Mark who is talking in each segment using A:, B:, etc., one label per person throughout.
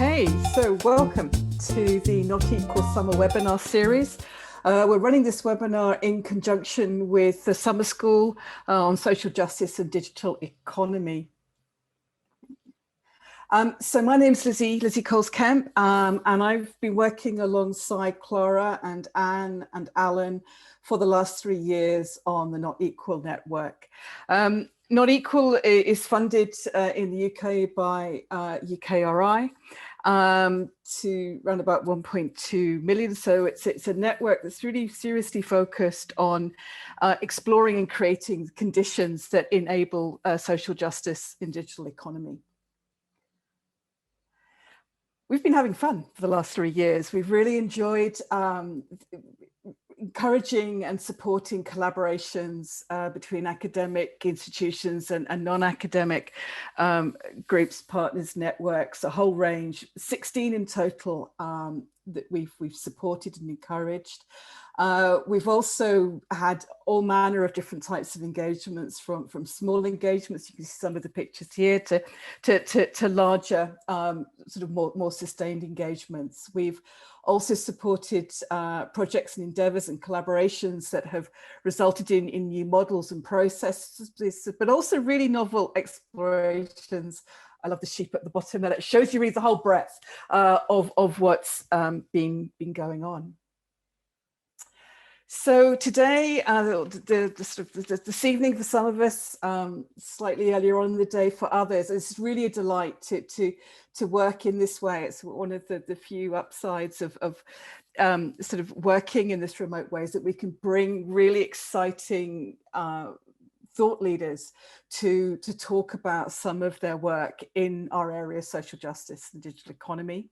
A: Okay, so welcome to the Not Equal Summer webinar series. We're running this webinar in conjunction with the summer school on social justice and digital economy. So my name's Lizzie Coles-Kemp, and I've been working alongside Clara and Anne and Alan for the last 3 years on the Not Equal network. Not Equal is funded in the UK by UKRI to around about 1.2 million. So it's a network that's really seriously focused on exploring and creating conditions that enable social justice in digital economy. We've been having fun for the last 3 years. We've really enjoyed encouraging and supporting collaborations between academic institutions and non-academic groups, partners, networks, a whole range, 16 in total that we've supported and encouraged. We've also had all manner of different types of engagements, from small engagements, you can see some of the pictures here, to larger, sort of more sustained engagements. We've also supported projects and endeavors and collaborations that have resulted in new models and processes, but also really novel explorations. I love the sheep at the bottom there. It shows you really the whole breadth of what's been going on. So today, this evening for some of us, slightly earlier on in the day for others, it's really a delight to work in this way. It's one of the few upsides of sort of working in this remote way, is that we can bring really exciting thought leaders to talk about some of their work in our area of social justice and digital economy.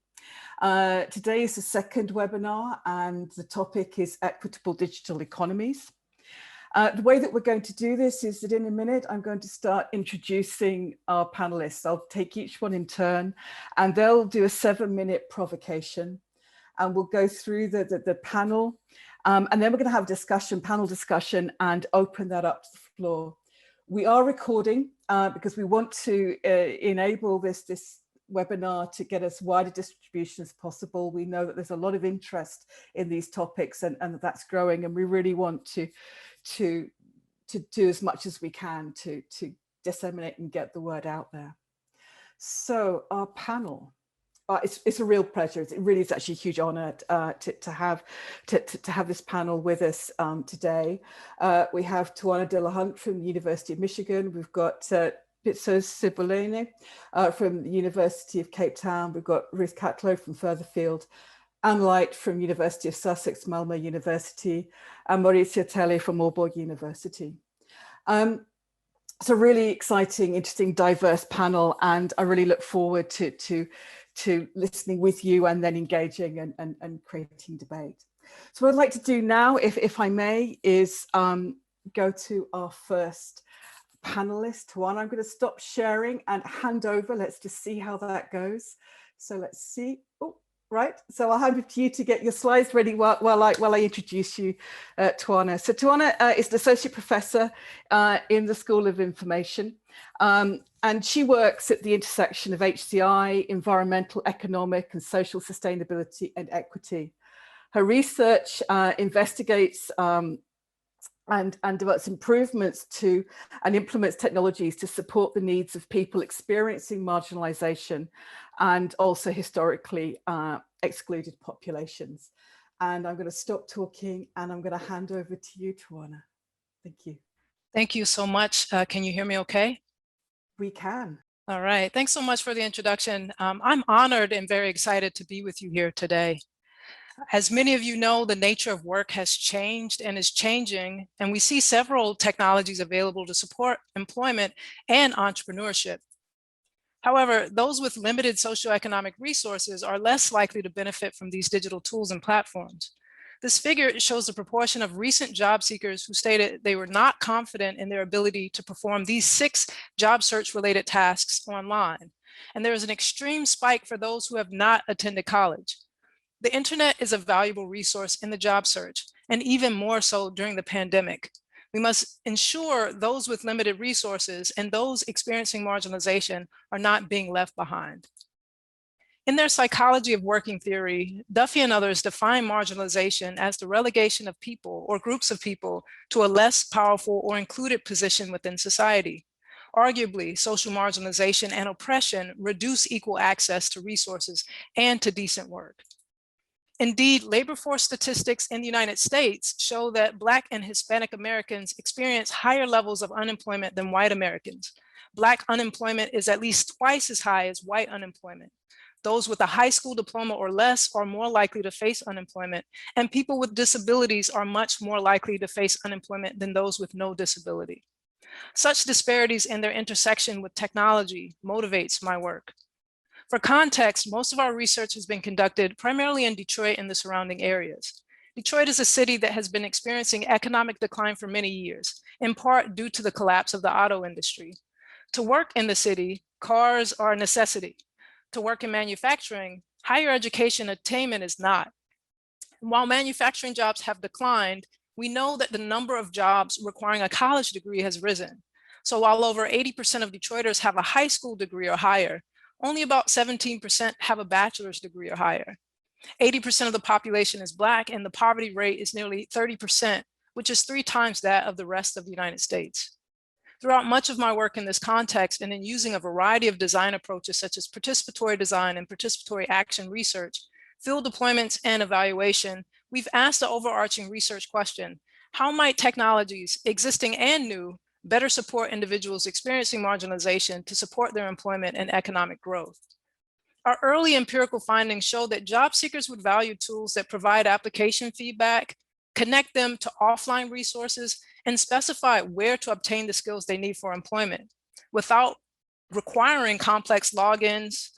A: Today is the second webinar, and the topic is Equitable Digital Economies. The way that we're going to do this is that in a minute, I'm going to start introducing our panelists. I'll take each one in turn, and they'll do a 7-minute provocation, and we'll go through the panel, and then we're going to have a panel discussion, and open that up to the floor. We are recording because we want to enable this webinar to get as wide a distribution as possible. We know that there's a lot of interest in these topics, and that's growing, and we really want to do as much as we can to disseminate and get the word out there. So our panel, it's a real pleasure. It really is actually a huge honor to have this panel with us today. We have Tawanna Dillahunt from the University of Michigan. We've got Pitso Tsibolane from the University of Cape Town. We've got Ruth Catlow from Furtherfield, Anne Light from University of Sussex, Malmo University, and Maurizio Telli from Marburg University. It's a really exciting, interesting, diverse panel, and I really look forward to listening with you and then engaging and creating debate. So what I'd like to do now, if I may, is go to our first panelist, Tawanna. I'm going to stop sharing and hand over. Let's just see how that goes. So let's see. Oh, right. So I'll hand it to you to get your slides ready while I introduce you, Tawanna. So Tawanna is an associate professor in the School of Information, and she works at the intersection of HCI, environmental, economic, and social sustainability and equity. Her research investigates and develops improvements to and implements technologies to support the needs of people experiencing marginalization and also historically excluded populations. And I'm going to stop talking, and I'm going to hand over to you, Tawanna. Thank you.
B: Thank you so much. Can you hear me okay?
A: We can.
B: All right. Thanks so much for the introduction. I'm honored and very excited to be with you here today. As many of you know, the nature of work has changed and is changing, and we see several technologies available to support employment and entrepreneurship. However, those with limited socioeconomic resources are less likely to benefit from these digital tools and platforms. This figure shows the proportion of recent job seekers who stated they were not confident in their ability to perform these 6 job search related tasks online. And there is an extreme spike for those who have not attended college. The internet is a valuable resource in the job search, and even more so during the pandemic. We must ensure those with limited resources and those experiencing marginalization are not being left behind. In their Psychology of Working theory, Duffy and others define marginalization as the relegation of people or groups of people to a less powerful or included position within society. Arguably, social marginalization and oppression reduce equal access to resources and to decent work. Indeed, labor force statistics in the United States show that Black and Hispanic Americans experience higher levels of unemployment than white Americans. Black unemployment is at least twice as high as white unemployment. Those with a high school diploma or less are more likely to face unemployment, and people with disabilities are much more likely to face unemployment than those with no disability. Such disparities in their intersection with technology motivates my work. For context, most of our research has been conducted primarily in Detroit and the surrounding areas. Detroit is a city that has been experiencing economic decline for many years, in part due to the collapse of the auto industry. To work in the city, cars are a necessity. To work in manufacturing, higher education attainment is not. While manufacturing jobs have declined, we know that the number of jobs requiring a college degree has risen. So while over 80% of Detroiters have a high school degree or higher, only about 17% have a bachelor's degree or higher. 80% of the population is Black, and the poverty rate is nearly 30%, which is 3 times that of the rest of the United States. Throughout much of my work in this context and in using a variety of design approaches such as participatory design and participatory action research, field deployments, and evaluation, we've asked the overarching research question: how might technologies, existing and new, better support individuals experiencing marginalization to support their employment and economic growth? Our early empirical findings show that job seekers would value tools that provide application feedback, connect them to offline resources, and specify where to obtain the skills they need for employment without requiring complex logins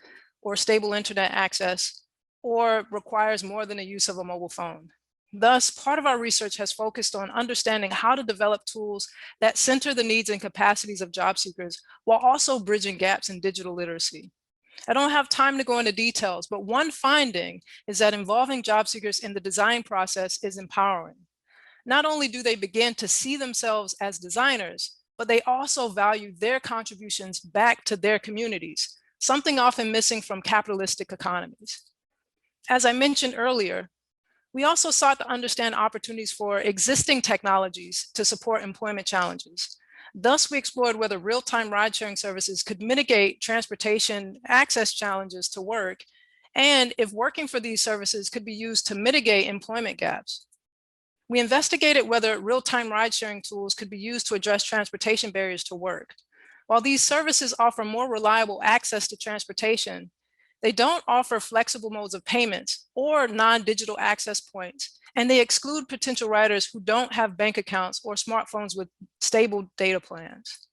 B: or stable internet access, or requires more than the use of a mobile phone. Thus, part of our research has focused on understanding how to develop tools that center the needs and capacities of job seekers while also bridging gaps in digital literacy. I don't have time to go into details, but one finding is that involving job seekers in the design process is empowering. Not only do they begin to see themselves as designers, but they also value their contributions back to their communities, something often missing from capitalistic economies. As I mentioned earlier, we also sought to understand opportunities for existing technologies to support employment challenges. Thus, we explored whether real-time ride-sharing services could mitigate transportation access challenges to work, and if working for these services could be used to mitigate employment gaps. We investigated whether real-time ride-sharing tools could be used to address transportation barriers to work. While these services offer more reliable access to transportation, they don't offer flexible modes of payments or non-digital access points, and they exclude potential riders who don't have bank accounts or smartphones with stable data plans.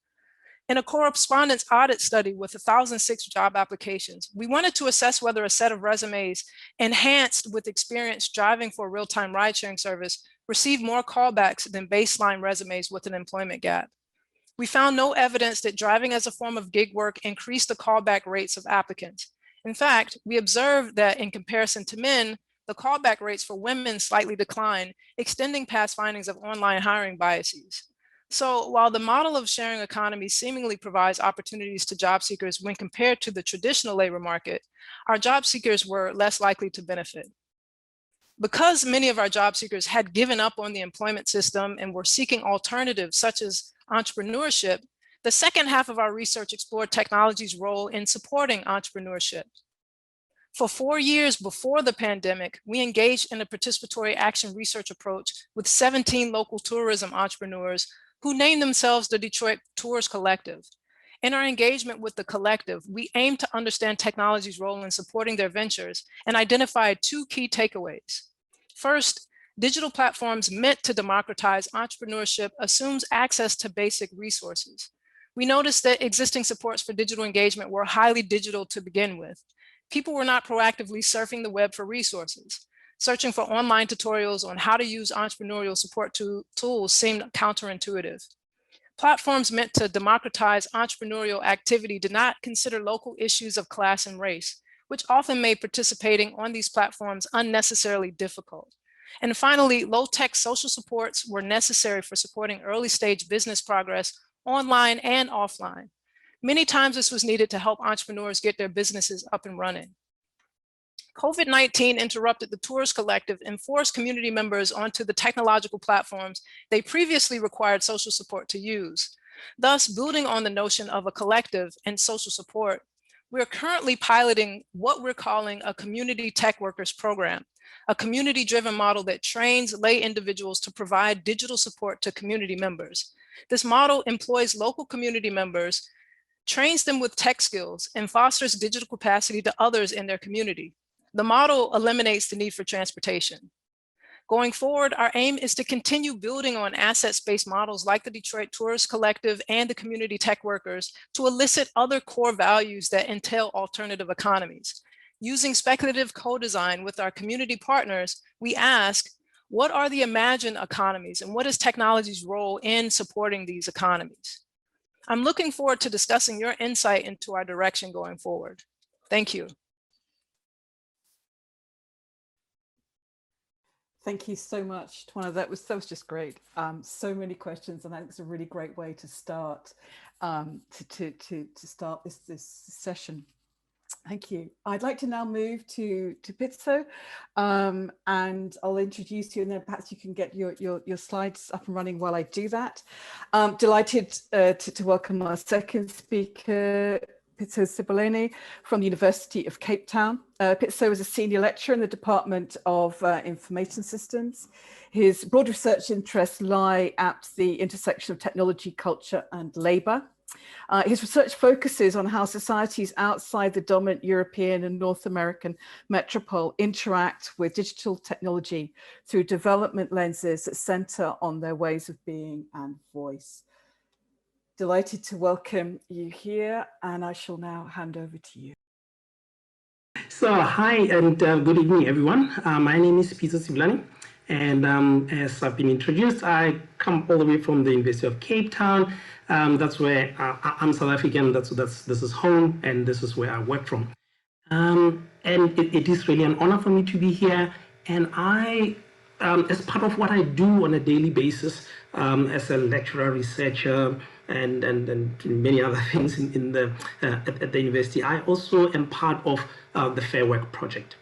B: In a correspondence audit study with 1,006 job applications, we wanted to assess whether a set of resumes enhanced with experience driving for a real-time ride-sharing service received more callbacks than baseline resumes with an employment gap. We found no evidence that driving as a form of gig work increased the callback rates of applicants. In fact, we observed that in comparison to men, the callback rates for women slightly declined, extending past findings of online hiring biases. So while the model of sharing economy seemingly provides opportunities to job seekers when compared to the traditional labor market, our job seekers were less likely to benefit. Because many of our job seekers had given up on the employment system and were seeking alternatives such as entrepreneurship, the second half of our research explored technology's role in supporting entrepreneurship. For 4 years before the pandemic, we engaged in a participatory action research approach with 17 local tourism entrepreneurs who named themselves the Detroit Tours Collective. In our engagement with the collective, we aimed to understand technology's role in supporting their ventures and identified 2 key takeaways. First, digital platforms meant to democratize entrepreneurship assumes access to basic resources. We noticed that existing supports for digital engagement were highly digital to begin with. People were not proactively surfing the web for resources. Searching for online tutorials on how to use entrepreneurial support tools seemed counterintuitive. Platforms meant to democratize entrepreneurial activity did not consider local issues of class and race, which often made participating on these platforms unnecessarily difficult. And finally, low-tech social supports were necessary for supporting early-stage business progress online and offline. Many times this was needed to help entrepreneurs get their businesses up and running. COVID-19 interrupted the Tours Collective and forced community members onto the technological platforms they previously required social support to use. Thus, building on the notion of a collective and social support, we're currently piloting what we're calling a community tech workers program, a community-driven model that trains lay individuals to provide digital support to community members. This model employs local community members, trains them with tech skills, and fosters digital capacity to others in their community. The model eliminates the need for transportation. Going forward, our aim is to continue building on assets-based models like the Detroit Tourist Collective and the community tech workers to elicit other core values that entail alternative economies. Using speculative co-design with our community partners, we ask, what are the imagined economies and what is technology's role in supporting these economies? I'm looking forward to discussing your insight into our direction going forward. Thank you.
A: Thank you so much, Tawanna. That was just great. So many questions, and I think it's a really great way to start to start this session. Thank you. I'd like to now move to Pitso, and I'll introduce you, and then perhaps you can get your slides up and running while I do that. Delighted to welcome our second speaker, Pitso Tsibolane from the University of Cape Town. Pitso is a senior lecturer in the Department of Information Systems. His broad research interests lie at the intersection of technology, culture, and labor. His research focuses on how societies outside the dominant European and North American metropole interact with digital technology through development lenses that center on their ways of being and voice. Delighted to welcome you here, and I shall now hand over to you.
C: So hi and good evening, everyone. My name is Pitso Tsibolane, and as I've been introduced, I come all the way from the University of Cape Town. That's where I'm South African. This is home, and this is where I work from. And it is really an honor for me to be here. And I, as part of what I do on a daily basis, as a lecturer, researcher, and many other things at the university, I also am part of the Fair Work Project.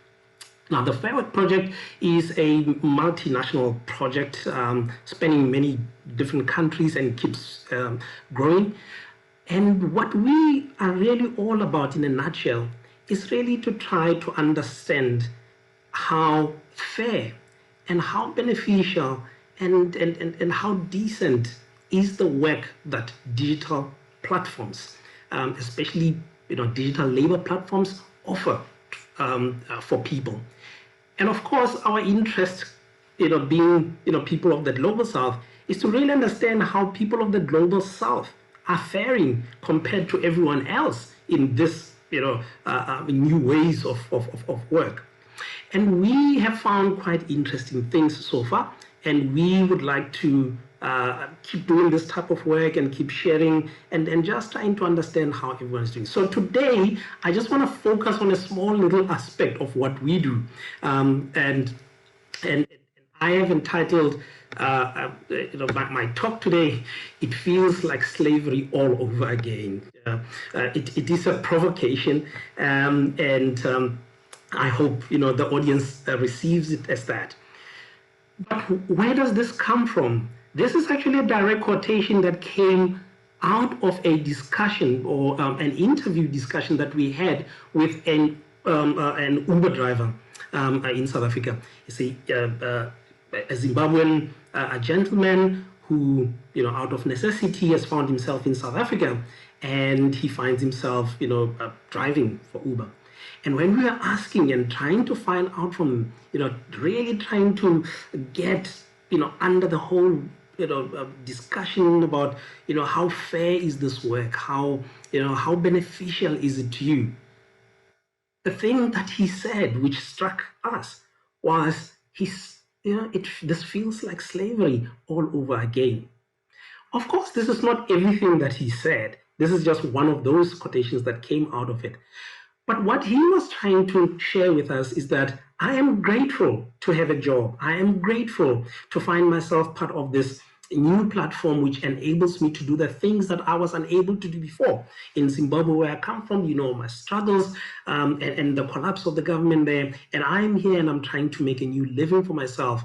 C: Now, the Fair Work Project is a multinational project spanning many different countries and keeps growing. And what we are really all about, in a nutshell, is really to try to understand how fair and how beneficial and how decent is the work that digital platforms, especially digital labor platforms, offer for people. And of course, our interest, being people of the global South, is to really understand how people of the global South are faring compared to everyone else in this new ways of work. And we have found quite interesting things so far, and we would like to keep doing this type of work and keep sharing and just trying to understand how everyone is doing. So today, I just want to focus on a small little aspect of what we do. And I have entitled my talk today, "It Feels Like Slavery All Over Again." It is a provocation, and I hope the audience receives it as that. But where does this come from? This is actually a direct quotation that came out of a discussion or an interview discussion that we had with an Uber driver in South Africa. It's a Zimbabwean gentleman who, out of necessity, has found himself in South Africa, and he finds himself, driving for Uber. And when we were asking and trying to find out from him, really trying to get, under the whole, discussion about, how fair is this work? How beneficial is it to you? The thing that he said, which struck us, was this feels like slavery all over again. Of course, this is not everything that he said. This is just one of those quotations that came out of it. But what he was trying to share with us is that I am grateful to have a job. I am grateful to find myself part of this new platform which enables me to do the things that I was unable to do before. In Zimbabwe, where I come from, you know, my struggles and the collapse of the government there, and I'm here and I'm trying to make a new living for myself,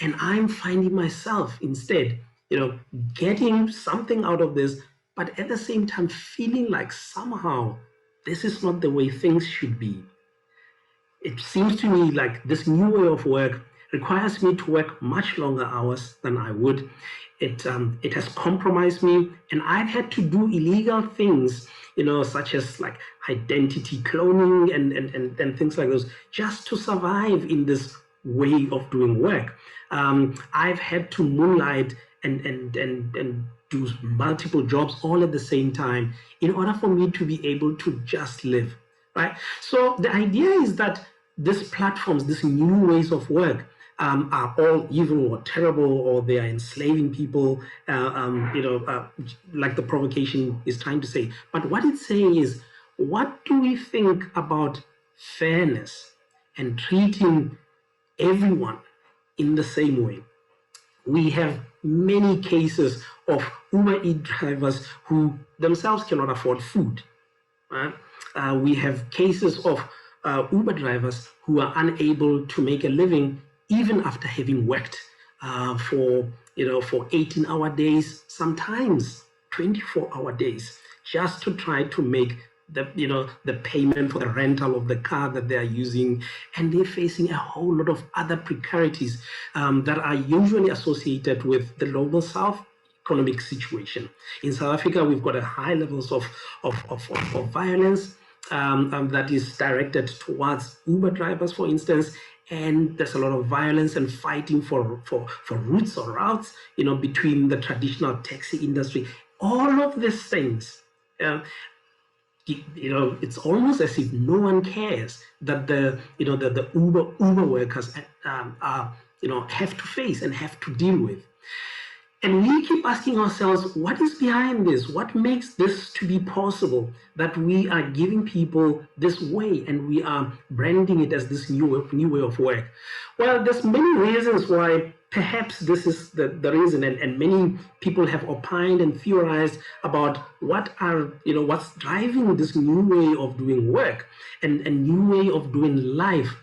C: and I'm finding myself instead, you know, getting something out of this, but at the same time feeling like somehow this is not the way things should be. It seems to me like this new way of work requires me to work much longer hours than I would. It has compromised me, and I've had to do illegal things, you know, such as like identity cloning and things like those, just to survive in this way of doing work. I've had to moonlight and do multiple jobs all at the same time in order for me to be able to just live, right? So the idea is that these platforms, these new ways of work, are all evil or terrible, or they are enslaving people, you know, like the provocation is trying to say. But what it's saying is, what do we think about fairness and treating everyone in the same way? We have many cases of Uber Eats drivers who themselves cannot afford food. Right? We have cases of Uber drivers who are unable to make a living even after having worked for 18-hour days, sometimes 24-hour days, just to try to make the payment for the rental of the car that they are using, and they're facing a whole lot of other precarities that are usually associated with the global South economic situation. In South Africa, we've got a high levels of violence that is directed towards Uber drivers, for instance, and there's a lot of violence and fighting for routes or routes, you know, between the traditional taxi industry. All of these things, you know, it's almost as if no one cares that the Uber workers have to face and have to deal with. And we keep asking ourselves, what is behind this? What makes this to be possible, that we are giving people this way and we are branding it as this new way of work? Well, there's many reasons why perhaps this is the reason, and many people have opined and theorized about what's driving this new way of doing work and a new way of doing life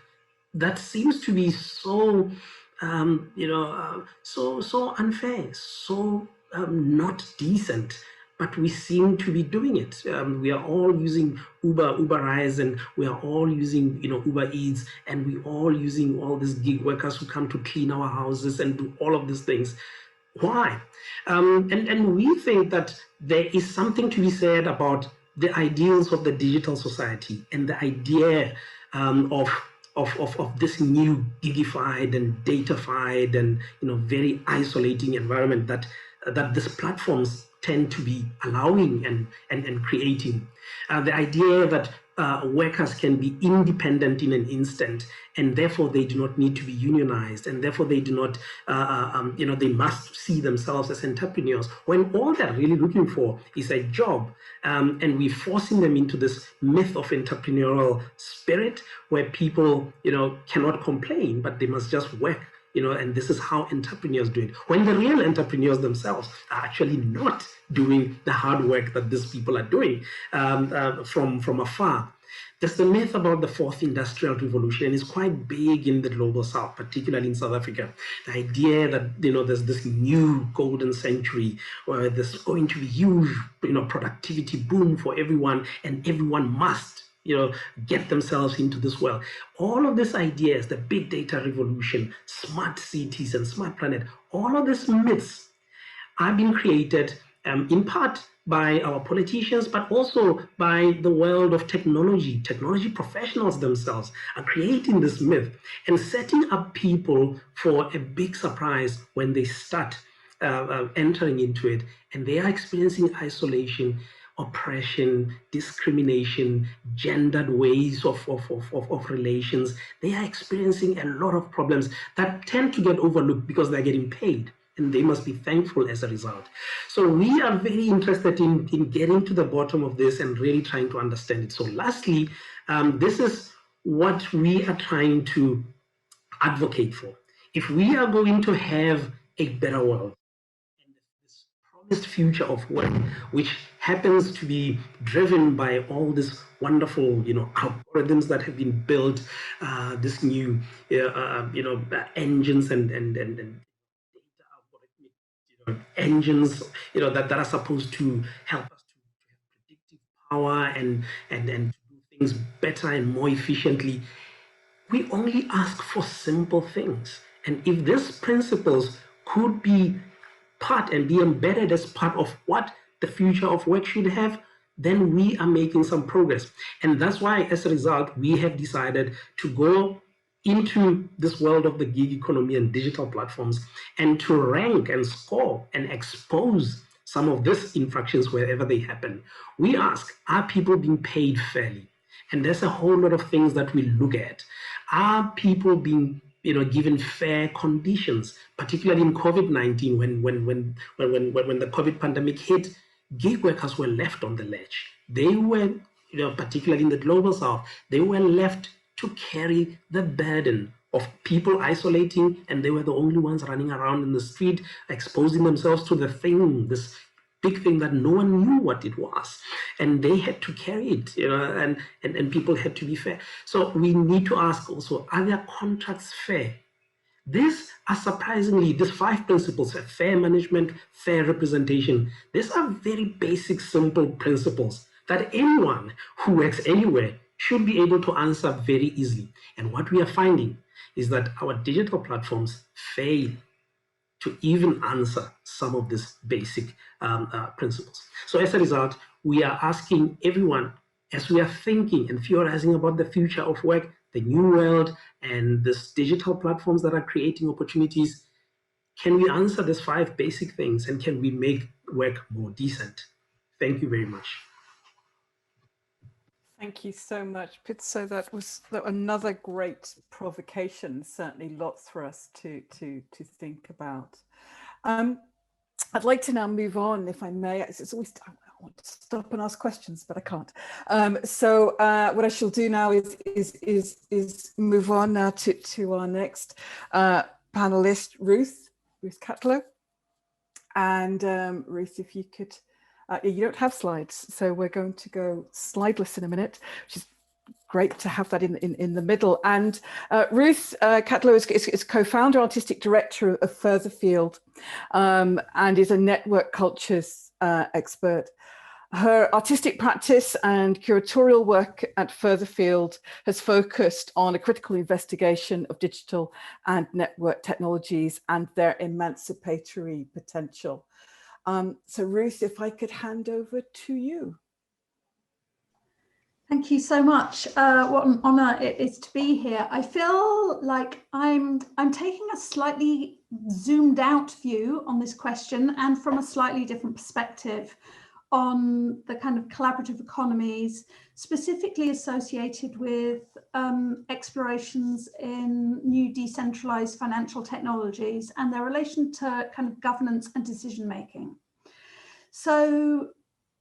C: that seems to be so so unfair, so not decent, but we seem to be doing it. We are all using Uber rides, and we are all using Uber Eats, and we all using all these gig workers who come to clean our houses and do all of these things. Why? And we think that there is something to be said about the ideals of the digital society and the idea of this new gigified and datafied and very isolating environment that these platforms tend to be allowing and creating. The idea that workers can be independent in an instant, and therefore they do not need to be unionized, and therefore they do not, they must see themselves as entrepreneurs, when all they're really looking for is a job. And we're forcing them into this myth of entrepreneurial spirit where people, cannot complain, but they must just work, and this is how entrepreneurs do it. When the real entrepreneurs themselves are actually not doing the hard work that these people are doing from afar. There's the myth about the fourth industrial revolution, and it's quite big in the global South, particularly in South Africa. The idea that there's this new golden century where there's going to be huge productivity boom for everyone, and everyone must get themselves into this world. All of these ideas, the big data revolution, smart cities and smart planet, all of these myths are being created in part by our politicians, but also by the world of technology. Technology professionals themselves are creating this myth and setting up people for a big surprise when they start entering into it, and they are experiencing isolation, oppression, discrimination, gendered ways of relations. They are experiencing a lot of problems that tend to get overlooked because they're getting paid, and they must be thankful as a result. So we are very interested in getting to the bottom of this and really trying to understand it. So lastly, this is what we are trying to advocate for. If we are going to have a better world, promised future of work, which happens to be driven by all these wonderful, algorithms that have been built, this new, engines and engines, that are supposed to help us to have predictive power and to do things better and more efficiently. We only ask for simple things. And if these principles could be part and be embedded as part of what the future of work should have, then we are making some progress. And that's why, as a result, we have decided to go into this world of the gig economy and digital platforms and to rank and score and expose some of these infractions wherever they happen. We ask, are people being paid fairly? And there's a whole lot of things that we look at. Are people being given fair conditions, particularly in COVID-19, when the COVID pandemic hit? Gig workers were left on the ledge. They were, particularly in the global south, they were left to carry the burden of people isolating, and they were the only ones running around in the street, exposing themselves to the thing, this big thing that no one knew what it was, and they had to carry it, and people had to be fair. So we need to ask also, are their contracts fair? These are surprisingly, these 5 principles: fair management, fair representation. These are very basic, simple principles that anyone who works anywhere should be able to answer very easily. And what we are finding is that our digital platforms fail to even answer some of these basic principles. So as a result, we are asking everyone, as we are thinking and theorizing about the future of work, the new world, and these digital platforms that are creating opportunities, can we answer these 5 basic things, and can we make work more decent? Thank you very much.
A: Thank you so much, Pitso. That was another great provocation. Certainly, lots for us to think about. I'd like to now move on, if I may. It's always I want to stop and ask questions, but I can't. So what I shall do now is move on now to our next panelist, Ruth Catlow. And Ruth, if you could. You don't have slides, so we're going to go slideless in a minute, which is great to have that in the middle. And Ruth Catlow is co-founder, artistic director of Furtherfield, and is a network cultures expert. Her artistic practice and curatorial work at Furtherfield has focused on a critical investigation of digital and network technologies and their emancipatory potential. So Ruth, if I could hand over to you.
D: Thank you so much. What an honor it is to be here. I feel like I'm taking a slightly zoomed out view on this question, and from a slightly different perspective on the kind of collaborative economies, specifically associated with explorations in new decentralized financial technologies and their relation to kind of governance and decision making. So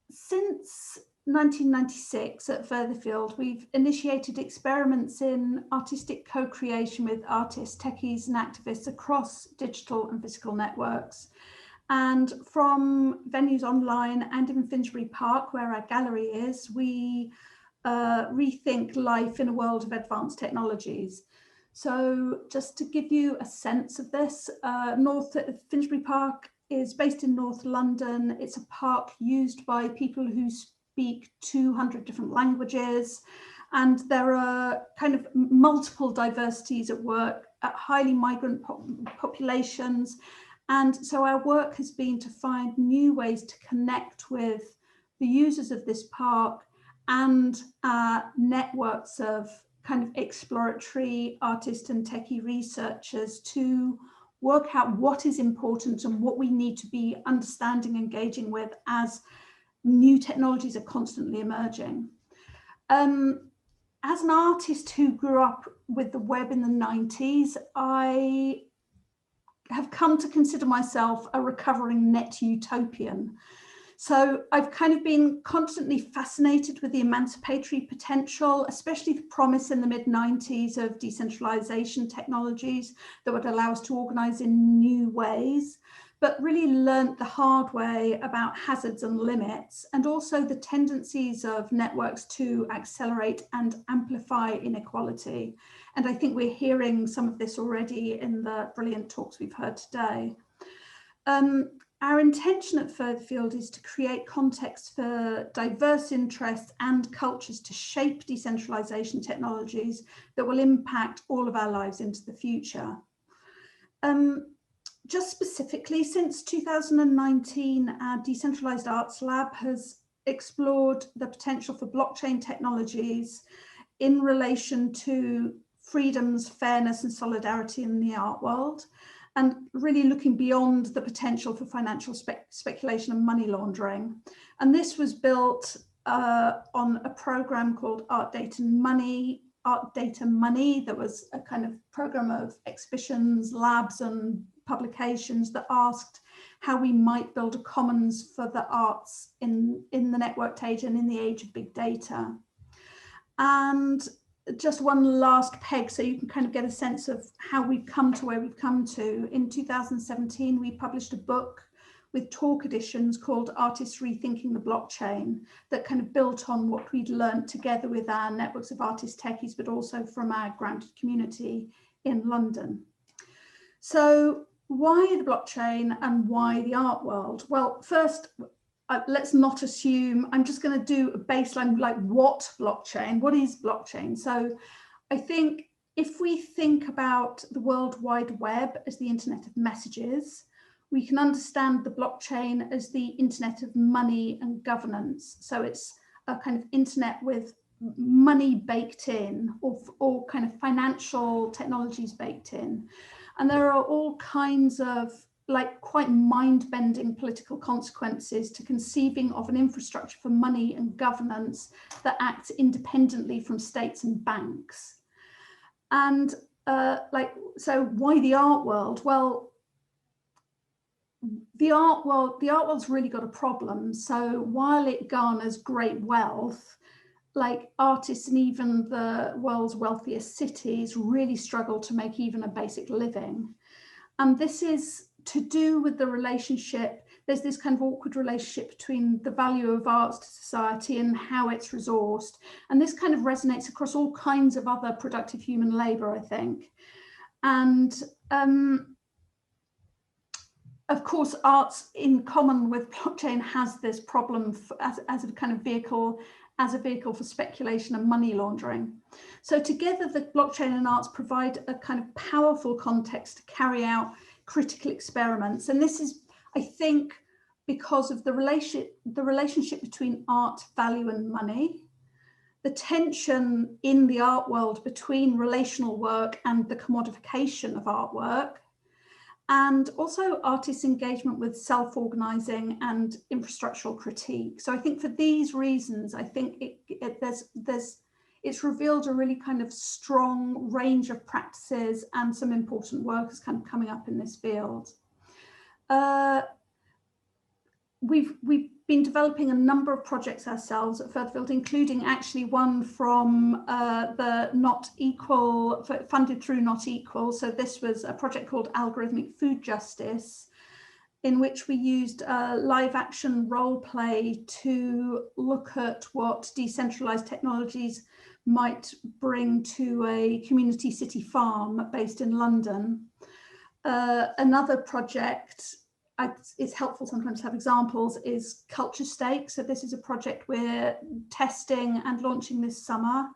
D: since 1996 at Furtherfield, we've initiated experiments in artistic co-creation with artists, techies and activists across digital and physical networks. And from venues online and in Finsbury Park, where our gallery is, we rethink life in a world of advanced technologies. So just to give you a sense of this, Finsbury Park is based in North London. It's a park used by people who speak 200 different languages. And there are kind of multiple diversities at work, at highly migrant populations. And so our work has been to find new ways to connect with the users of this park and networks of kind of exploratory artist and techie researchers to work out what is important and what we need to be understanding, engaging with as new technologies are constantly emerging. As an artist who grew up with the web in the 90s, I have come to consider myself a recovering net utopian. So I've kind of been constantly fascinated with the emancipatory potential, especially the promise in the mid-90s of decentralization technologies that would allow us to organize in new ways. but really learnt the hard way about hazards and limits, and also the tendencies of networks to accelerate and amplify inequality. And I think we're hearing some of this already in the brilliant talks we've heard today. Our intention at Furtherfield is to create context for diverse interests and cultures to shape decentralization technologies that will impact all of our lives into the future. Just specifically, since 2019, our Decentralized Arts Lab has explored the potential for blockchain technologies in relation to freedoms, fairness, and solidarity in the art world, and really looking beyond the potential for financial speculation and money laundering. And this was built on a program called Art Data Money, that was a kind of program of exhibitions, labs, and publications that asked how we might build a commons for the arts in the networked age and in the age of big data. And just one last peg so you can kind of get a sense of how we've come to where we've come to. In 2017, we published a book with talk editions called Artists Rethinking the Blockchain that kind of built on what we'd learned together with our networks of artist techies, but also from our grounded community in London. So why the blockchain and why the art world? Well, first, let's not assume, I'm just going to do a baseline, like what blockchain? What is blockchain? So I think if we think about the World Wide Web as the internet of messages, we can understand the blockchain as the internet of money and governance. So it's a kind of internet with money baked in, or kind of financial technologies baked in. And there are all kinds of like quite mind-bending political consequences to conceiving of an infrastructure for money and governance that acts independently from states and banks. And so why the art world? Well, the art world's really got a problem. So while it garners great wealth, like artists in even the world's wealthiest cities really struggle to make even a basic living. And this is to do with the relationship. There's this kind of awkward relationship between the value of arts to society and how it's resourced. And this kind of resonates across all kinds of other productive human labor, I think. And of course, arts in common with blockchain has this problem as a kind of vehicle, for speculation and money laundering. So together, the blockchain and arts provide a kind of powerful context to carry out critical experiments. And this is, I think, because of the relationship between art, value, and money, the tension in the art world between relational work and the commodification of artwork, and also artists' engagement with self-organizing and infrastructural critique. So I think for these reasons, I think it's revealed a really kind of strong range of practices and some important work is kind of coming up in this field. We've been developing a number of projects ourselves at Furtherfield, including actually one from the Not Equal, funded through Not Equal. So this was a project called Algorithmic Food Justice, in which we used live action role play to look at what decentralized technologies might bring to a community city farm based in London. Another project, it's helpful sometimes to have examples, is Culture Stake. So this is a project we're testing and launching this summer,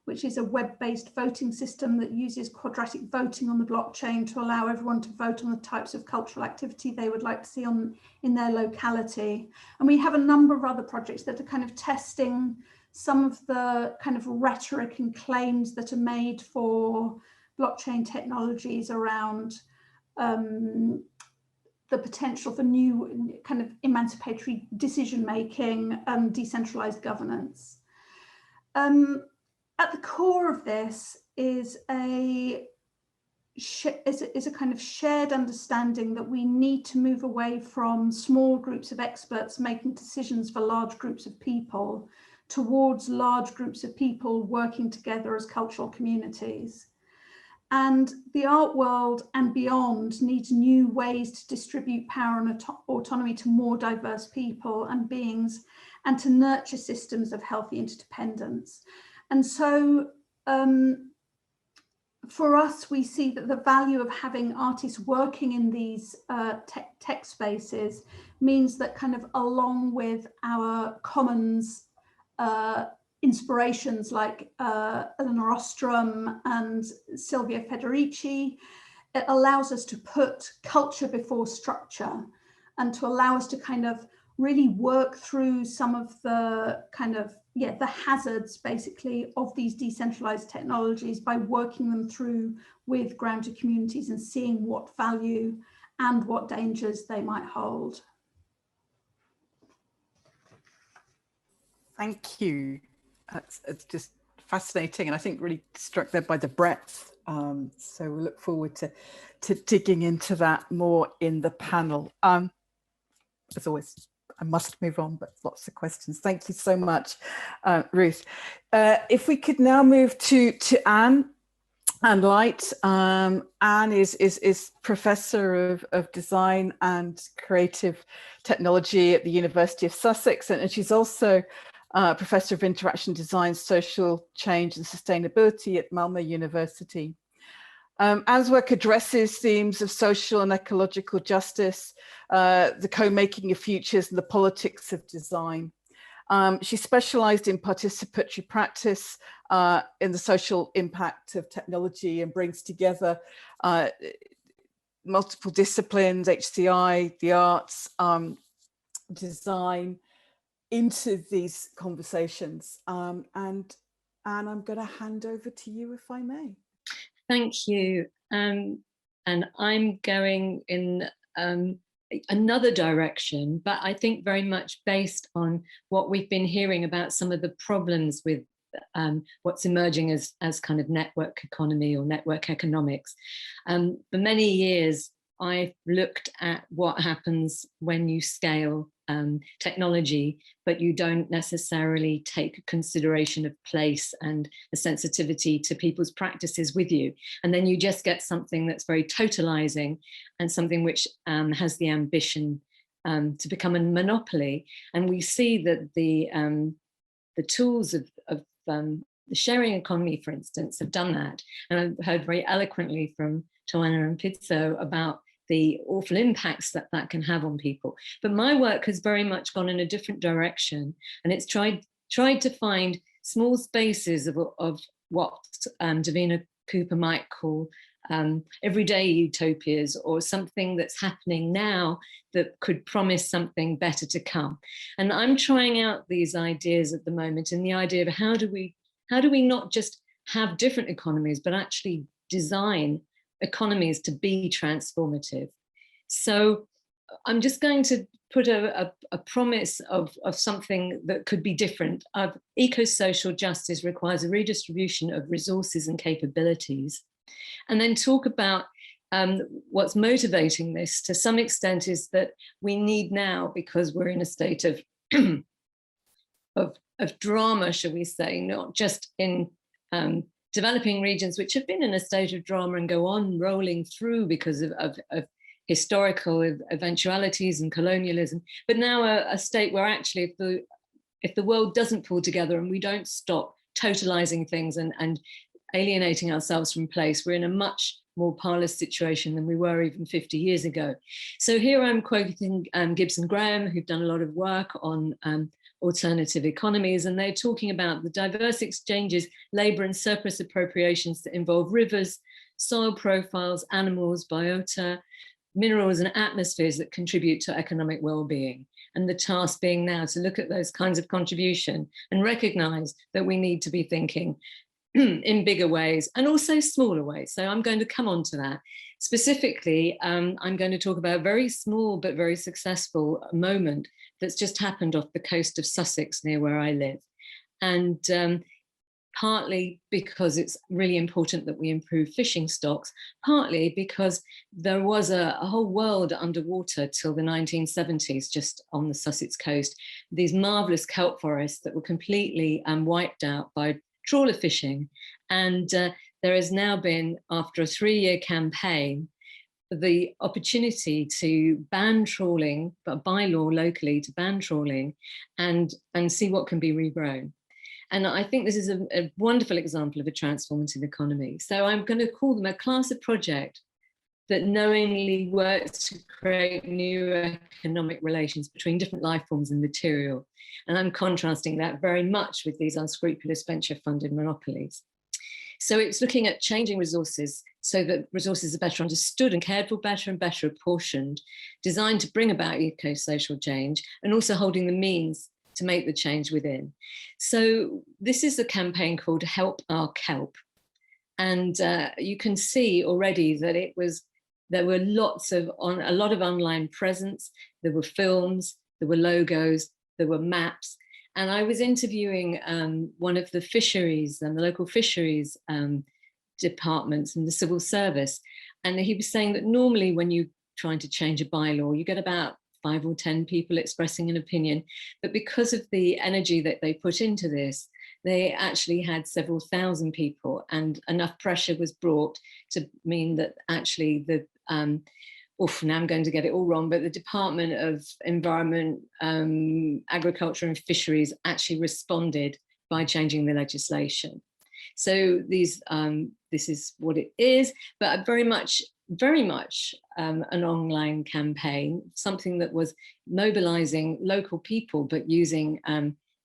D: which is a web-based voting system that uses quadratic voting on the blockchain to allow everyone to vote on the types of cultural activity they would like to see in their locality. And we have a number of other projects that are kind of testing some of the kind of rhetoric and claims that are made for blockchain technologies around the potential for new kind of emancipatory decision-making and decentralized governance. At the core of this is a kind of shared understanding that we need to move away from small groups of experts making decisions for large groups of people towards large groups of people working together as cultural communities. And the art world and beyond needs new ways to distribute power and autonomy to more diverse people and beings, and to nurture systems of healthy interdependence. And so for us, we see that the value of having artists working in these tech spaces means that kind of along with our commons inspirations like Elinor Ostrom and Silvia Federici, it allows us to put culture before structure and to allow us to kind of really work through some of the kind of, the hazards basically of these decentralized technologies by working them through with grounded communities and seeing what value and what dangers they might hold.
A: Thank you. It's just fascinating, and I think really struck there by the breadth. So we look forward to digging into that more in the panel. As always, I must move on, but lots of questions. Thank you so much, Ruth. If we could now move to Anne Light. Anne is Professor of Design and Creative Technology at the University of Sussex, and she's also Professor of Interaction Design, Social Change and Sustainability at Malmö University. Anne's work addresses themes of social and ecological justice, the co-making of futures and the politics of design. She specialized in participatory practice in the social impact of technology and brings together multiple disciplines, HCI, the arts, design, into these conversations. And Anne, I'm going to hand over to you if I may.
E: Thank you. And I'm going in another direction, but I think very much based on what we've been hearing about some of the problems with what's emerging as kind of network economy or network economics. For many years, I've looked at what happens when you scale technology, but you don't necessarily take consideration of place and a sensitivity to people's practices with you. And then you just get something that's very totalizing and something which has the ambition to become a monopoly. And we see that the tools of the sharing economy, for instance, have done that. And I've heard very eloquently from Tawanna and Pitso about the awful impacts that that can have on people. But my work has very much gone in a different direction, and it's tried to find small spaces of what Davina Cooper might call everyday utopias, or something that's happening now that could promise something better to come. And I'm trying out these ideas at the moment, and the idea of how do we not just have different economies, but actually design economies to be transformative. So I'm just going to put a promise of something that could be different. Eco-social justice requires a redistribution of resources and capabilities, and then talk about what's motivating this to some extent is that we need now, because we're in a state of drama, shall we say, not just in developing regions which have been in a state of drama and go on rolling through because of historical eventualities and colonialism, but now a state where actually if the world doesn't pull together and we don't stop totalizing things and alienating ourselves from place, we're in a much more parlous situation than we were even 50 years ago. So here I'm quoting Gibson Graham, who've done a lot of work on alternative economies, and they're talking about the diverse exchanges, labor and surplus appropriations that involve rivers, soil profiles, animals, biota, minerals and atmospheres that contribute to economic well-being. And the task being now to look at those kinds of contribution and recognize that we need to be thinking in bigger ways and also smaller ways. So I'm going to come on to that. Specifically, I'm going to talk about a very small but very successful moment that's just happened off the coast of Sussex near where I live. And partly because it's really important that we improve fishing stocks, partly because there was a whole world underwater till the 1970s just on the Sussex coast, these marvelous kelp forests that were completely wiped out by trawler fishing. And there has now been, after a 3-year campaign, the opportunity to ban trawling, but by law locally to ban trawling and see what can be regrown. And I think this is a wonderful example of a transformative economy. So I'm going to call them a class of project that knowingly works to create new economic relations between different life forms and material. And I'm contrasting that very much with these unscrupulous venture-funded monopolies. So it's looking at changing resources so that resources are better understood and cared for better and better apportioned, designed to bring about eco-social change, and also holding the means to make the change within. So this is a campaign called Help Our Kelp. And you can see already that there were a lot of online presence, there were films, there were logos, there were maps. And I was interviewing one of the fisheries and the local fisheries departments in the civil service. And he was saying that normally when you're trying to change a bylaw, you get about 5 or 10 people expressing an opinion. But because of the energy that they put into this, they actually had several thousand people, and enough pressure was brought to mean that actually the, now I'm going to get it all wrong, but the Department of Environment, Agriculture and Fisheries actually responded by changing the legislation. So this is what it is, but very much an online campaign, something that was mobilizing local people, but using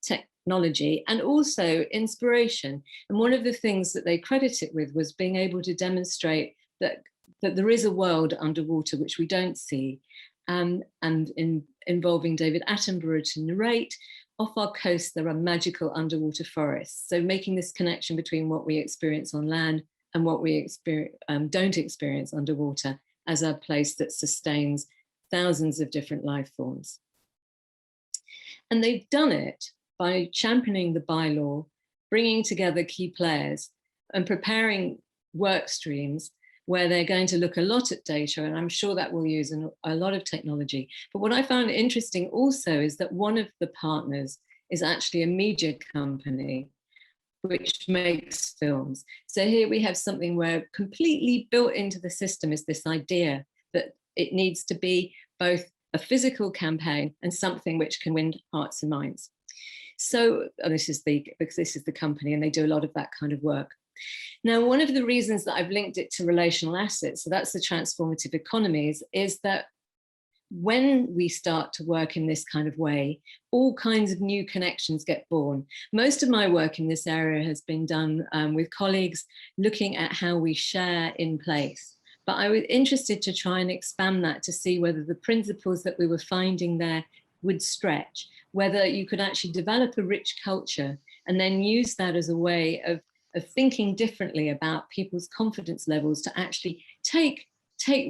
E: technology and also inspiration. And one of the things that they credit it with was being able to demonstrate that there is a world underwater which we don't see, and involving David Attenborough to narrate. Off our coast, there are magical underwater forests. So making this connection between what we experience on land and what we don't experience underwater as a place that sustains thousands of different life forms. And they've done it by championing the bylaw, bringing together key players and preparing work streams where they're going to look a lot at data, and I'm sure that will use a lot of technology. But what I found interesting also is that one of the partners is actually a media company which makes films. So here we have something where completely built into the system is this idea that it needs to be both a physical campaign and something which can win hearts and minds. So this is the company, and they do a lot of that kind of work. Now, one of the reasons that I've linked it to relational assets, so that's the transformative economies, is that when we start to work in this kind of way, all kinds of new connections get born. Most of my work in this area has been done with colleagues looking at how we share in place. But I was interested to try and expand that to see whether the principles that we were finding there would stretch, whether you could actually develop a rich culture and then use that as a way of thinking differently about people's confidence levels to actually take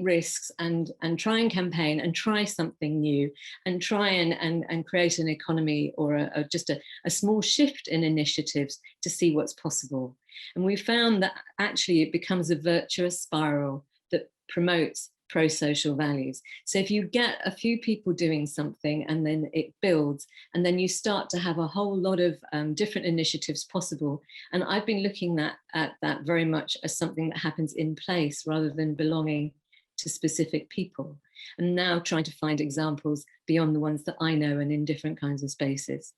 E: risks and try and campaign and try something new and try and create an economy or just a small shift in initiatives to see what's possible. And we found that actually it becomes a virtuous spiral that promotes pro-social values. So if you get a few people doing something and then it builds, and then you start to have a whole lot of different initiatives possible. And I've been looking at that very much as something that happens in place rather than belonging to specific people. And now trying to find examples beyond the ones that I know and in different kinds of spaces.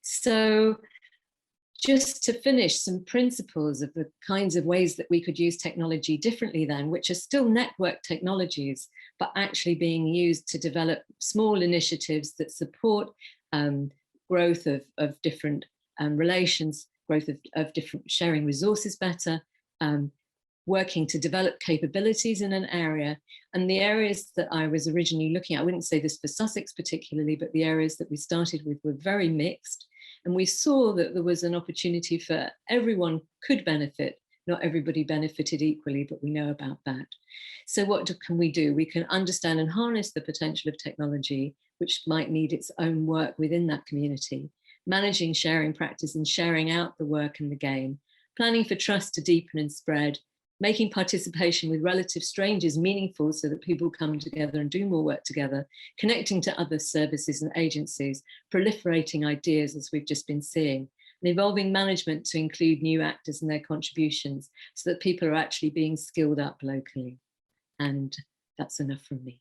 E: So just to finish, some principles of the kinds of ways that we could use technology differently then, which are still network technologies, but actually being used to develop small initiatives that support growth of different relations, growth of different sharing resources better, working to develop capabilities in an area. And the areas that I was originally looking at, I wouldn't say this for Sussex particularly, but the areas that we started with were very mixed. And we saw that there was an opportunity for everyone could benefit. Not everybody benefited equally, but we know about that. So what can we do? We can understand and harness the potential of technology, which might need its own work within that community, managing sharing practice and sharing out the work and the gain, planning for trust to deepen and spread, making participation with relative strangers meaningful so that people come together and do more work together, connecting to other services and agencies, proliferating ideas as we've just been seeing, and evolving management to include new actors and their contributions so that people are actually being skilled up locally. And that's enough from me.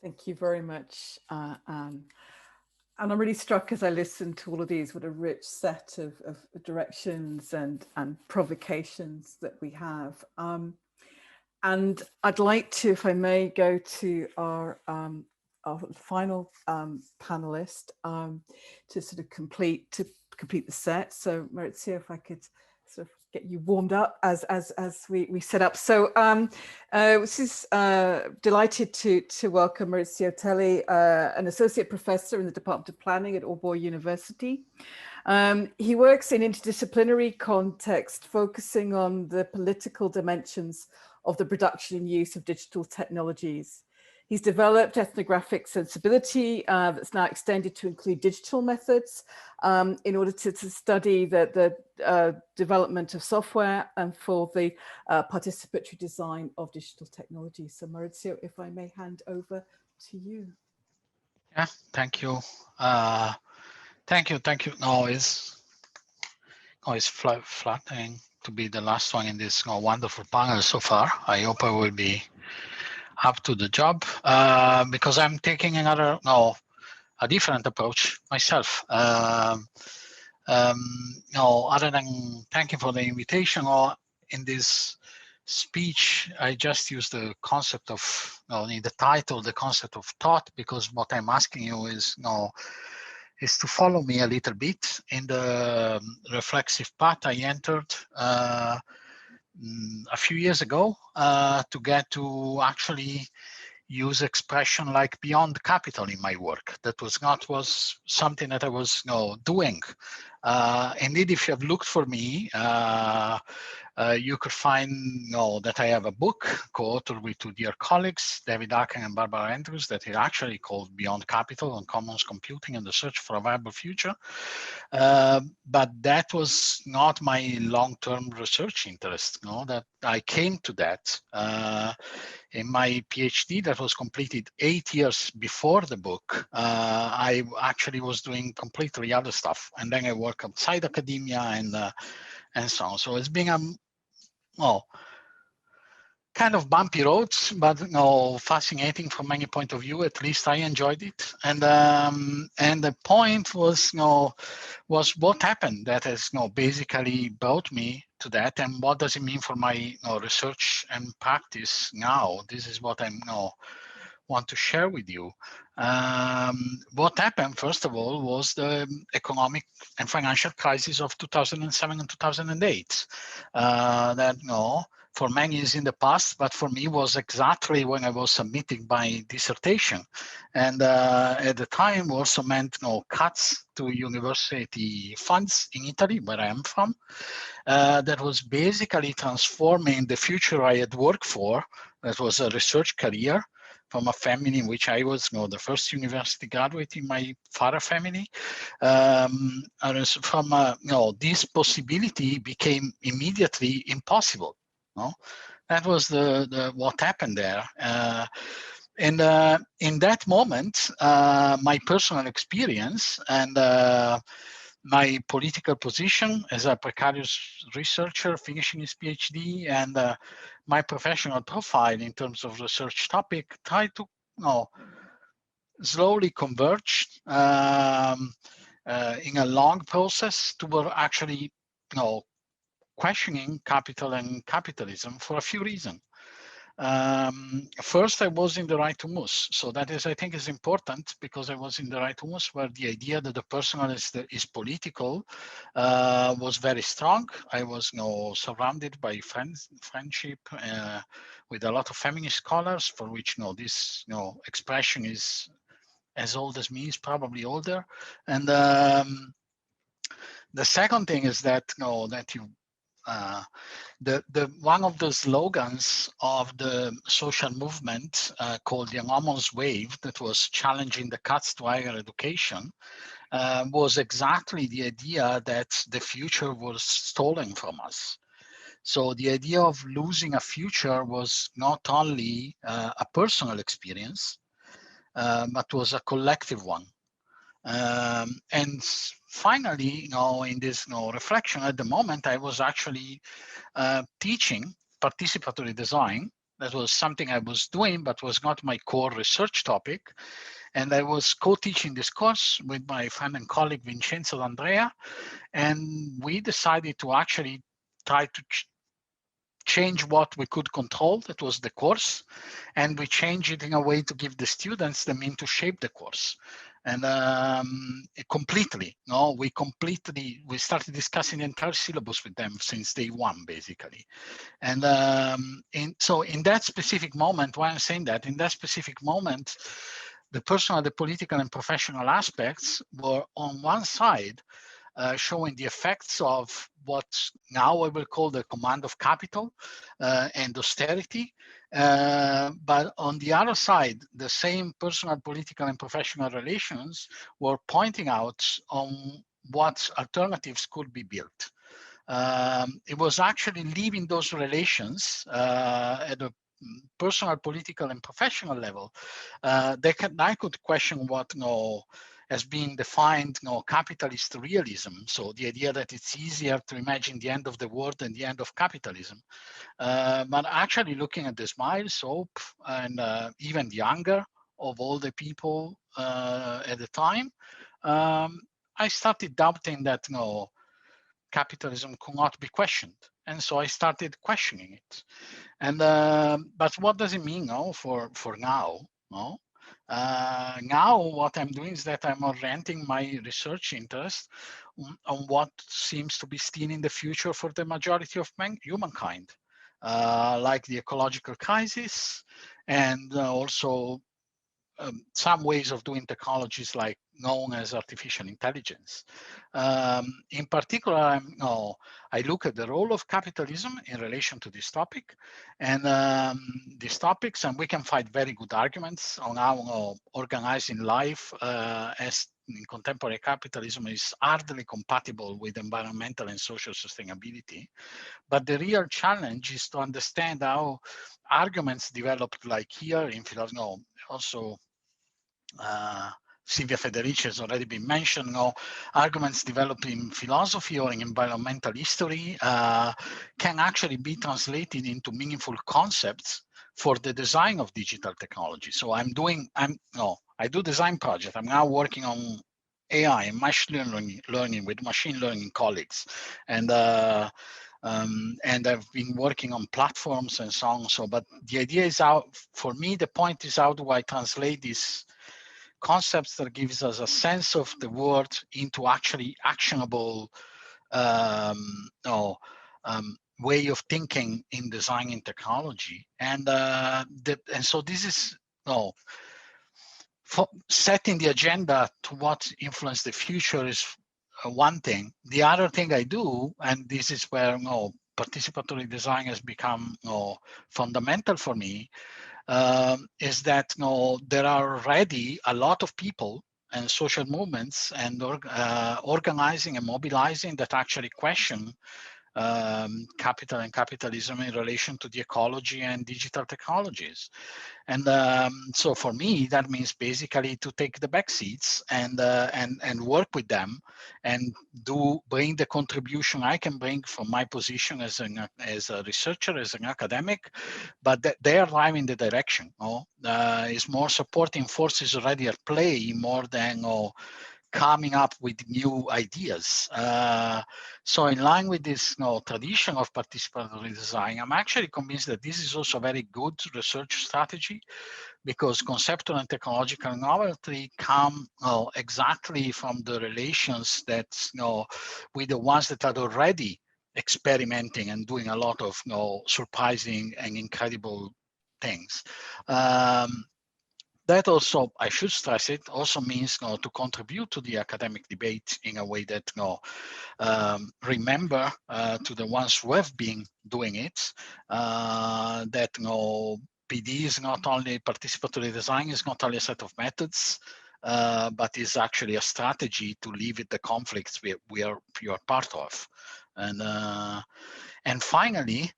A: Thank you very much, Anne. And I'm really struck as I listen to all of these, what a rich set of directions and provocations that we have. And I'd like to, if I may, go to our final panelist to sort of complete the set. So Maurizio, if I could sort of get you warmed up as we set up. So this is delighted to welcome Maurizio Telli, an associate professor in the Department of Planning at Aalborg University. He works in interdisciplinary context, focusing on the political dimensions of the production and use of digital technologies. He's developed ethnographic sensibility that's now extended to include digital methods in order to study the development of software and for the participatory design of digital technology. So Maurizio, if I may hand over to you.
F: Yeah, thank you. Thank you. No, it's flattering to be the last one in this wonderful panel so far. I hope I will be up to the job because I'm taking a different approach myself. Other than thanking for the invitation, or in this speech, I just used the concept of, in the title, the concept of thought, because what I'm asking you is, is to follow me a little bit in the reflexive path I entered a few years ago to get to actually use expression like beyond capital in my work. That was something that I was doing. Indeed, if you have looked for me, you could find that I have a book co-authored with two dear colleagues, David Aken and Barbara Andrews, that is actually called Beyond Capital on Commons Computing and the Search for a Viable Future. But that was not my long-term research interest. That I came to that in my PhD that was completed 8 years before the book. I actually was doing completely other stuff, and then I work outside academia and so on. So it's been kind of bumpy roads, but fascinating from many point of view. At least I enjoyed it. And the point was what happened that has basically brought me to that, and what does it mean for my research and practice now? This is what I want to share with you. What happened, first of all, was the economic and financial crisis of 2007 and 2008. That for many is in the past, but for me was exactly when I was submitting my dissertation. And at the time also meant cuts to university funds in Italy, where I am from. That was basically transforming the future I had worked for, that was a research career, from a family in which I was the first university graduate in my father family. This possibility became immediately impossible. That was what happened there. And in that moment, my personal experience and my political position as a precarious researcher finishing his PhD and my professional profile in terms of research topic tried to slowly converge in a long process toward actually questioning capital and capitalism for a few reasons. First, I was in the right humus. So that is, I think, is important, because I was in the right humus where the idea that the personal is political was very strong. I was surrounded by friendship with a lot of feminist scholars, for which this expression is as old as me, is probably older. And the second thing is that that you one of the slogans of the social movement called the Anonymous Wave, that was challenging the cuts to higher education, was exactly the idea that the future was stolen from us. So the idea of losing a future was not only a personal experience, but was a collective one. And finally, in this reflection at the moment, I was actually teaching participatory design. That was something I was doing, but was not my core research topic. And I was co-teaching this course with my friend and colleague Vincenzo D'Andrea, and we decided to actually try to change what we could control. That was the course, and we changed it in a way to give the students the means to shape the course. And completely, we started discussing the entire syllabus with them since day one, basically. And so in that specific moment, why I'm saying that, in that specific moment, the personal, the political and professional aspects were on one side, showing the effects of what now I will call the command of capital and austerity. But on the other side, the same personal, political, and professional relations were pointing out on what alternatives could be built. It was actually leaving those relations at a personal, political, and professional level. I could question what has been defined capitalist realism. So the idea that it's easier to imagine the end of the world than the end of capitalism. But actually looking at the smile, soap, and even the anger of all the people at the time, I started doubting that capitalism could not be questioned. And so I started questioning it. And but what does it mean for now? Now what I'm doing is that I'm orienting my research interest on what seems to be seen in the future for the majority of humankind, like the ecological crisis, and also some ways of doing technologies like known as artificial intelligence. In particular, I look at the role of capitalism in relation to this topic, and these topics, and we can find very good arguments on how organizing life as in contemporary capitalism is hardly compatible with environmental and social sustainability. But the real challenge is to understand how arguments developed like here in philosophy, also Silvia Federici has already been mentioned, arguments developed in philosophy or in environmental history can actually be translated into meaningful concepts for the design of digital technology. So I do design projects. I'm now working on AI and machine learning with machine learning colleagues. And I've been working on platforms and so on. So, but the idea is for me, the point is how do I translate these concepts that gives us a sense of the world into actually actionable way of thinking in designing technology. And so this is for setting the agenda to what influence the future is one thing. The other thing I do, and this is where participatory design has become fundamental for me, is that there are already a lot of people and social movements and organizing and mobilizing that actually question capital and capitalism in relation to the ecology and digital technologies. And so for me, that means basically to take the back seats and work with them and bring the contribution I can bring from my position as a researcher, as an academic, but they are driving the direction. Is more supporting forces already at play more than coming up with new ideas. So in line with this tradition of participatory design, I'm actually convinced that this is also a very good research strategy, because conceptual and technological novelty come exactly from the relations that with the ones that are already experimenting and doing a lot of surprising and incredible things. That also, I should stress it, also means to contribute to the academic debate in a way that remember to the ones who have been doing it, that PD is not only participatory design, is not only a set of methods, but is actually a strategy to live with the conflicts we are part of. And finally,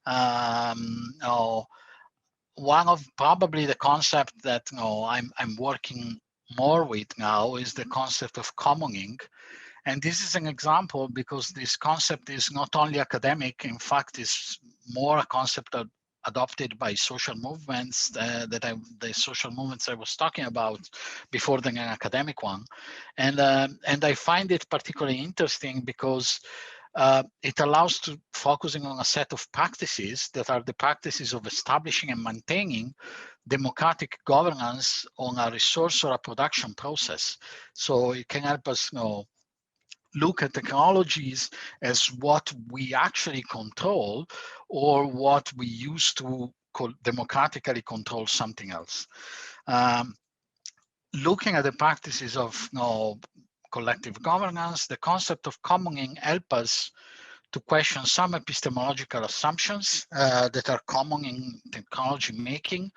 F: one of probably the concept that I'm working more with now is the concept of commoning. And this is an example because this concept is not only academic, in fact, it's more a concept adopted by social movements, the social movements I was talking about before than an academic one. And I find it particularly interesting because it allows to focusing on a set of practices that are the practices of establishing and maintaining democratic governance on a resource or a production process. So it can help us look at technologies as what we actually control or what we use to democratically control something else. Looking at the practices of collective governance, the concept of commoning help us to question some epistemological assumptions that are common in technology making,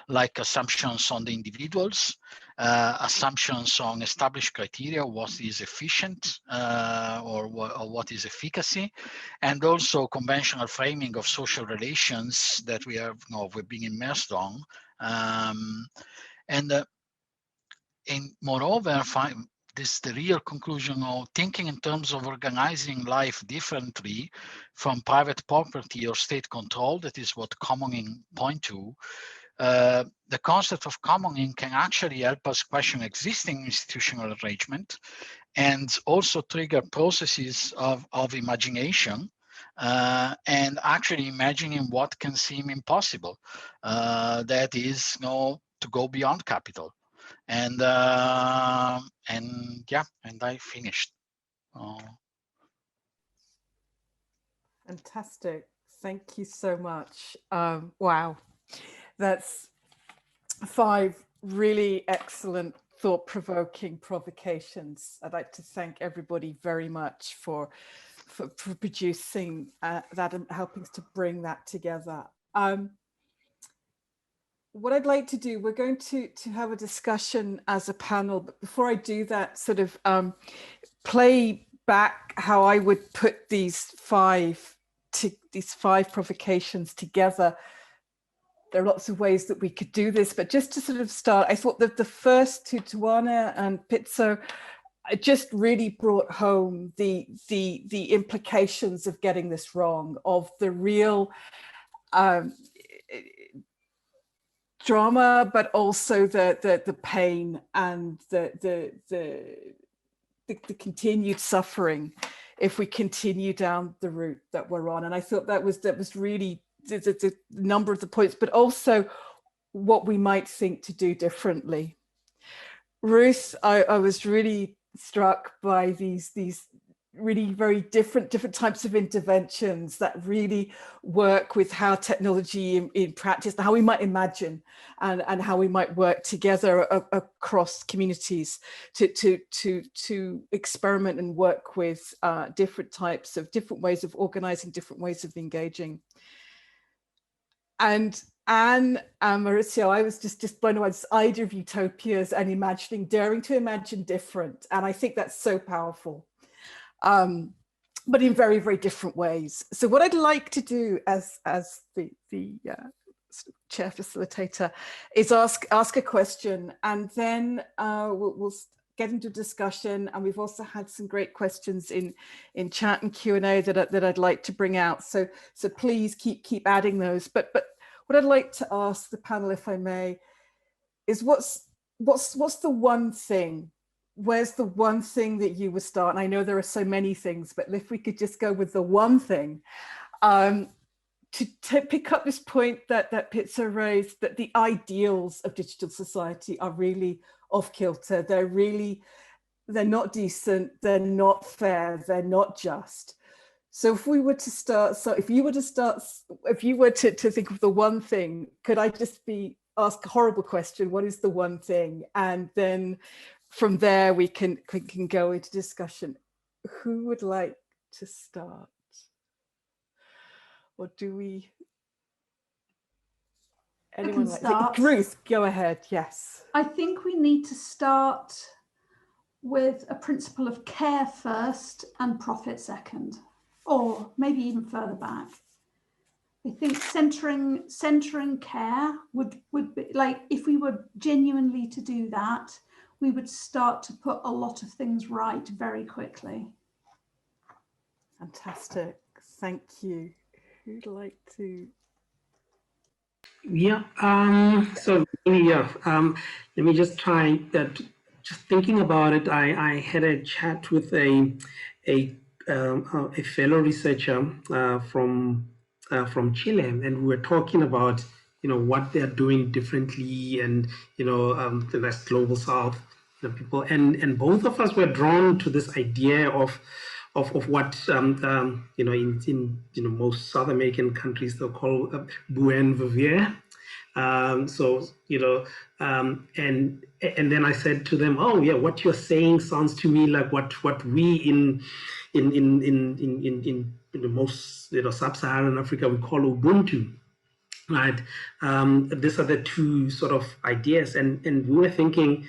F: like assumptions on the individuals, assumptions on established criteria, what is efficient or what is efficacy, and also conventional framing of social relations that we have we've been immersed on. And moreover, this is the real conclusion of thinking in terms of organizing life differently from private property or state control. That is what commoning point to. The concept of commoning can actually help us question existing institutional arrangement and also trigger processes of imagination and actually imagining what can seem impossible. That is to go beyond capital. And yeah, and I finished.
A: Fantastic. Thank you so much. Wow, that's 5 really excellent, thought-provoking provocations. I'd like to thank everybody very much for producing that and helping us to bring that together. What I'd like to do, we're going to have a discussion as a panel, but before I do that, sort of play back how I would put these 5 provocations together. There are lots of ways that we could do this, but just to sort of start, I thought that the first to Tawanna and Pitso just really brought home the implications of getting this wrong, of the real drama, but also the pain and the continued suffering if we continue down the route that we're on. And I thought that was really the number of the points, but also what we might think to do differently. Ruth, I was really struck by these really very different types of interventions that really work with how technology in practice, how we might imagine and how we might work together across communities to experiment and work with different ways of organizing, different ways of engaging. And Anne and Maurizio, I was just blown away by this idea of utopias and daring to imagine different. And I think that's so powerful. But in very, very different ways. So what I'd like to do as the chair facilitator is ask a question, and then we'll get into discussion. And we've also had some great questions in chat and Q&A that I'd like to bring out. So please keep adding those. But what I'd like to ask the panel, if I may, is what's the one thing? Where's the one thing that you would start? And I know there are so many things, but if we could just go with the one thing, to pick up this point that Pitso raised, that the ideals of digital society are really off kilter. They're not decent, they're not fair, they're not just. So if we were to start, if you were to think of the one thing, could I just ask a horrible question, what is the one thing? And then from there, we can go into discussion. Who would like to start? Or do we? Anyone like to? Ruth, go ahead. Yes.
D: I think we need to start with a principle of care first and profit second, or maybe even further back. I think centering care would be like, if we were genuinely to do that, we would start to put a lot of things right very quickly.
A: Fantastic. Thank you. Who'd like to?
C: Yeah. So yeah. Let me just try that. Just thinking about it, I had a chat with a fellow researcher from Chile, and we were talking about what they're doing differently, and the West Global South, people, and both of us were drawn to this idea of what in most South American countries they'll call buen vivir. And then I said to them, oh yeah, what you're saying sounds to me like what we in most sub-Saharan Africa we call Ubuntu, right? These are the two sort of ideas, and we were thinking,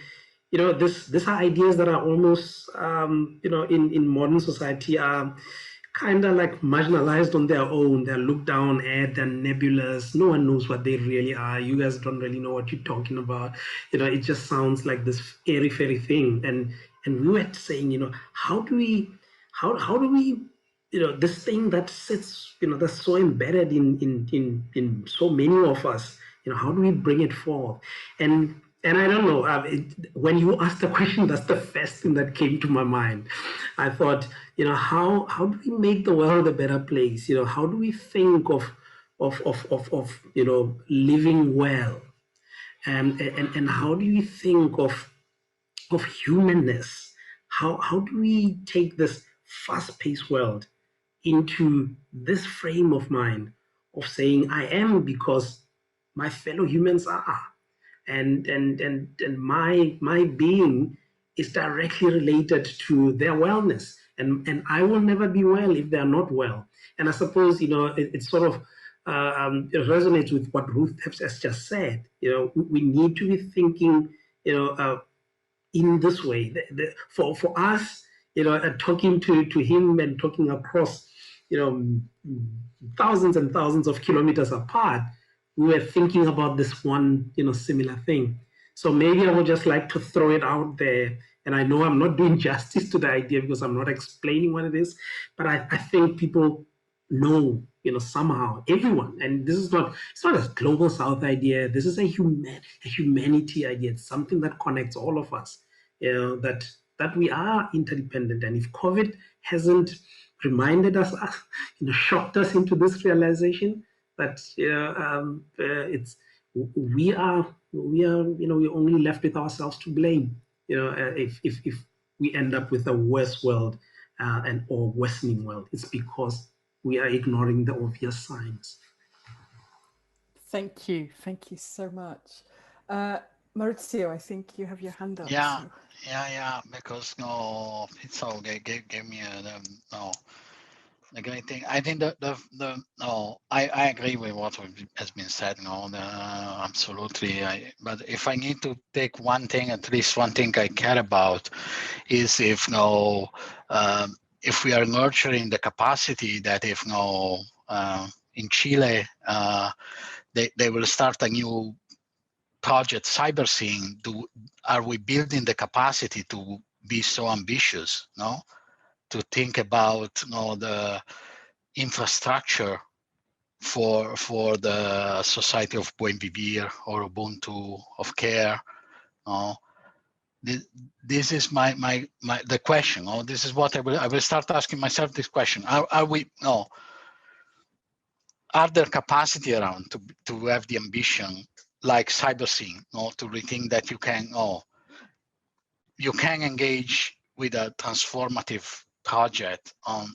C: these are ideas that are almost in modern society are kind of like marginalized on their own. They're looked down at, they're nebulous. No one knows what they really are. You guys don't really know what you're talking about. It just sounds like this airy fairy thing. And we were saying, how do we this thing that sits, that's so embedded in so many of us, how do we bring it forth? And I don't know, when you asked the question, that's the first thing that came to my mind. I thought, how do we make the world a better place? How do we think of living well? And how do you think of humanness? How do we take this fast-paced world into this frame of mind of saying I am because my fellow humans are, and my being is directly related to their wellness, and I will never be well if they're not well. And I suppose it sort of it resonates with what Ruth has just said. We need to be thinking in this way. For us, talking to him and talking across thousands and thousands of kilometers apart, we were thinking about this one similar thing. So maybe I would just like to throw it out there, and I know I'm not doing justice to the idea because I'm not explaining what it is, but I think people know somehow, everyone, and it's not a global South idea. This is a humanity idea. It's something that connects all of us, that we are interdependent. And if COVID hasn't reminded us, shocked us into this realization that we're only left with ourselves to blame. If we end up with a worse world or worsening world, it's because we are ignoring the obvious signs.
A: Thank you so much. Maurizio, I think you have your hand up.
F: Yeah,
A: so.
F: yeah, because Pitso gave me a great thing. I think I agree with what has been said. Absolutely. But if I need to take one thing, at least one thing I care about, is if we are nurturing the capacity that in Chile they will start a new project, CyberSeeing. Are we building the capacity to be so ambitious? To think about the infrastructure for the society of Buen Vivir or Ubuntu of care. This is the question. This is what I will start asking myself this question. Are there capacity around to have the ambition like CyberSeeing, to rethink that you can engage with a transformative project on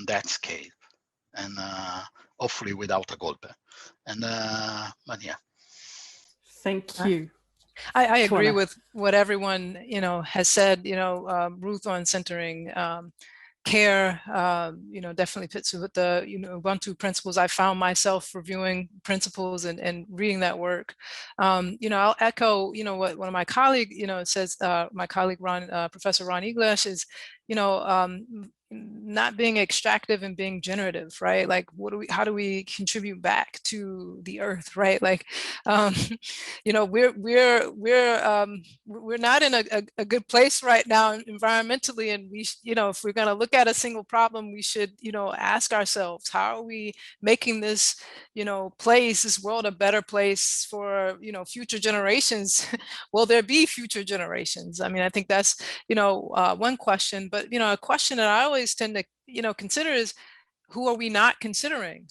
F: that scale, and hopefully without a golpe. And but yeah.
A: Thank you.
B: I agree with what everyone has said. Ruth on centering care, definitely fits with the Ubuntu principles. I found myself reviewing principles and reading that work. I'll echo what one of my colleagues says. My colleague Professor Ron English is not being extractive and being generative, right? Like, how do we contribute back to the earth, right? Like, you know, we're not in a good place right now environmentally, and we, you know, if we're going to look at a single problem, we should, you know, ask ourselves, how are we making this, you know, this world a better place for, you know, future generations? Will there be future generations? I mean, I think that's, you know, one question, but, you know, a question that I always tend to, you know, consider is, who are we not considering?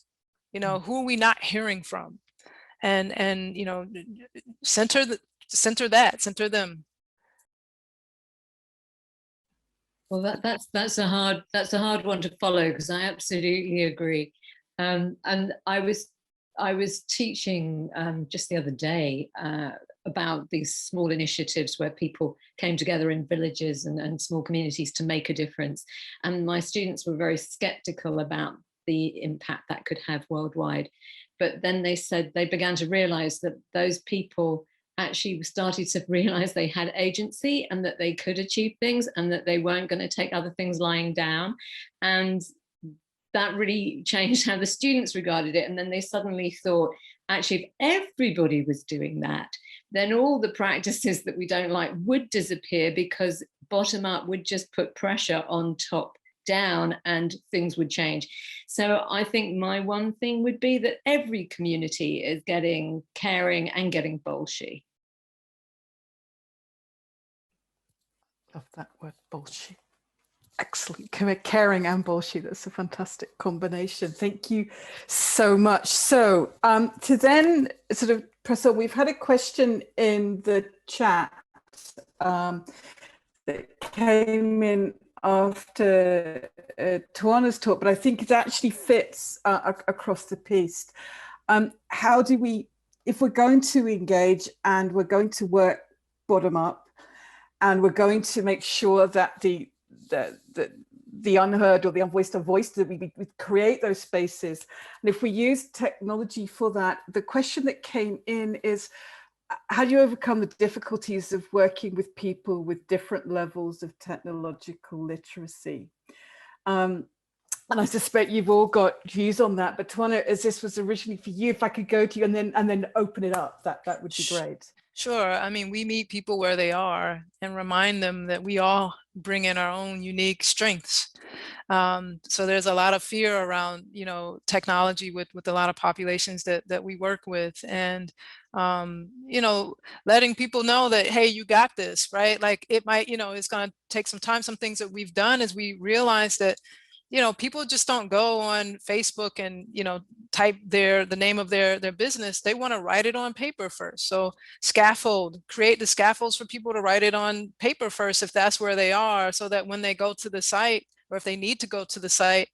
B: You know, who are we not hearing from? And you know, center them.
E: Well, that's a hard one to follow, because I absolutely agree. And I was teaching just the other day about these small initiatives where people came together in villages and small communities to make a difference. And my students were very skeptical about the impact that could have worldwide. But then they said they began to realize that those people actually started to realize they had agency and that they could achieve things and that they weren't going to take other things lying down. And that really changed how the students regarded it. And then they suddenly thought, actually, if everybody was doing that, then all the practices that we don't like would disappear, because bottom up would just put pressure on top down and things would change. So I think my one thing would be that every community is getting caring and getting bolshy.
A: Love that word, bolshy. Excellent. Caring and bolshy. That's a fantastic combination. Thank you so much. So to then sort of press on, we've had a question in the chat that came in after Tawanna's talk, but I think it actually fits across the piece. How do we, if we're going to engage and we're going to work bottom up, and we're going to make sure that the unheard or the unvoiced are voiced, that we create those spaces. And if we use technology for that, the question that came in is, how do you overcome the difficulties of working with people with different levels of technological literacy? And I suspect you've all got views on that, but Tawanna, as this was originally for you, if I could go to you and then open it up, that would be great.
B: Sure. I mean, we meet people where they are and remind them that we all bring in our own unique strengths. So there's a lot of fear around, you know, technology with a lot of populations that we work with, and you know, letting people know that, hey, you got this, right? Like, it might, you know, it's going to take some time. Some things that we've done is we realize that, you know, people just don't go on Facebook and, you know, type the name of their business. They want to write it on paper first. So create the scaffolds for people to write it on paper first, if that's where they are, so that when they go to the site, or if they need to go to the site,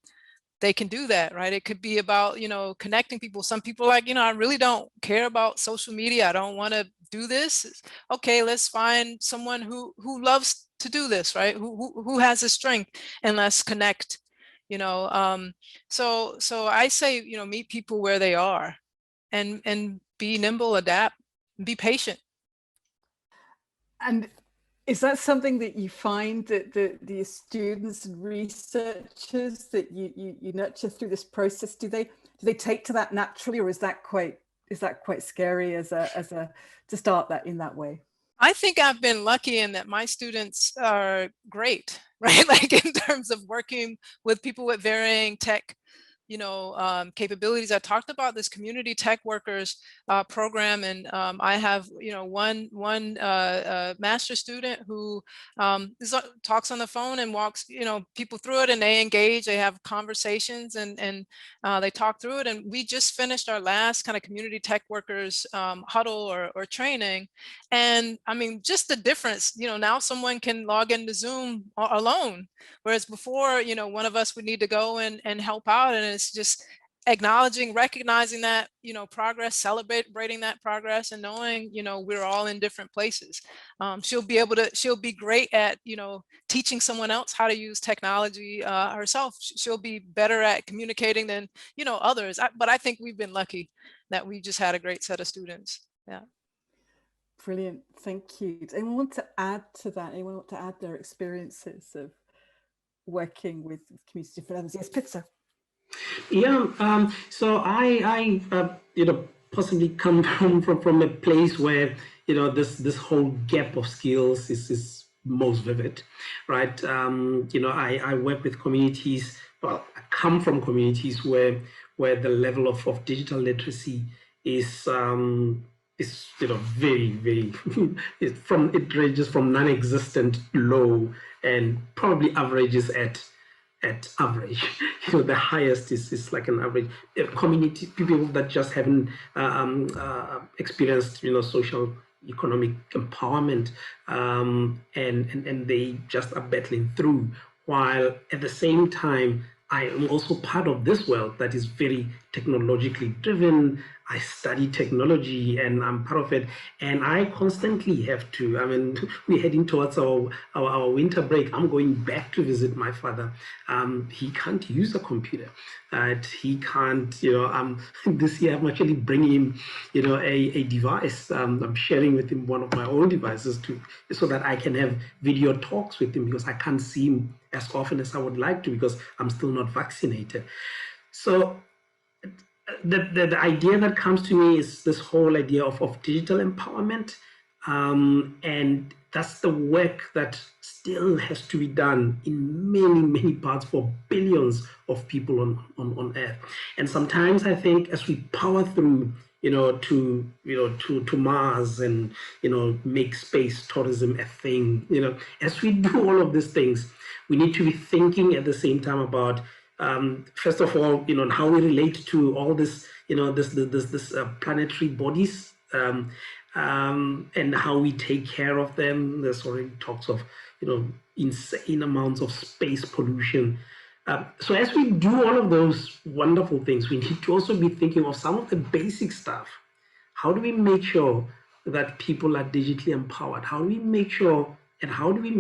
B: they can do that, right? It could be about, you know, connecting people. Some people are like, you know, I really don't care about social media. I don't want to do this. Okay, let's find someone who loves to do this, right? Who has the strength, and let's connect. You know, so I say, you know, meet people where they are, and be nimble, adapt, and be patient.
A: And is that something that you find that the students and researchers that you nurture through this process, do they take to that naturally, or is that quite scary as a to start that in that way?
B: I think I've been lucky in that my students are great, right? Like, in terms of working with people with varying tech, you know, capabilities. I talked about this community tech workers program, and I have, you know, one master student who talks on the phone and walks, you know, people through it, and they engage, they have conversations, and they talk through it. And we just finished our last kind of community tech workers huddle or training, and I mean, just the difference, you know, now someone can log into Zoom alone, whereas before, you know, one of us would need to go and help out. And it's just recognizing that, you know, progress, celebrating that progress, and knowing, you know, we're all in different places. She'll be great at, you know, teaching someone else how to use technology herself. She'll be better at communicating than, you know, others. But I think we've been lucky that we just had a great set of students. Yeah.
A: Brilliant. Thank you. Does anyone want to add to that? Anyone want to add their experiences of working with community development. Yes, Pitso.
C: Yeah, so I possibly come from a place where, this whole gap of skills is most vivid, right? I work with communities, well, I come from communities where the level of digital literacy is very, very, it ranges from non-existent, low, and probably averages at average. The highest is like an average. Community people that just haven't experienced social economic empowerment, and they just are battling through, while at the same time I am also part of this world that is very technologically driven. I study technology and I'm part of it, and I constantly have to, we're heading towards our winter break. I'm going back to visit my father. He can't use a computer. He can't, this year I'm actually bringing him, a device. I'm sharing with him one of my own devices so that I can have video talks with him, because I can't see him as often as I would like to because I'm still not vaccinated. So the idea that comes to me is this whole idea of digital empowerment, and that's the work that still has to be done in many parts for billions of people on Earth. And sometimes I think as we power through, to Mars and make space tourism a thing, as we do all of these things, we need to be thinking at the same time about, first of all, how we relate to all this, this planetary bodies, and how we take care of them. There's already talks of, insane amounts of space pollution. So as we do all of those wonderful things, we need to also be thinking of some of the basic stuff. How do we make sure that people are digitally empowered? How do we make sure, and how do we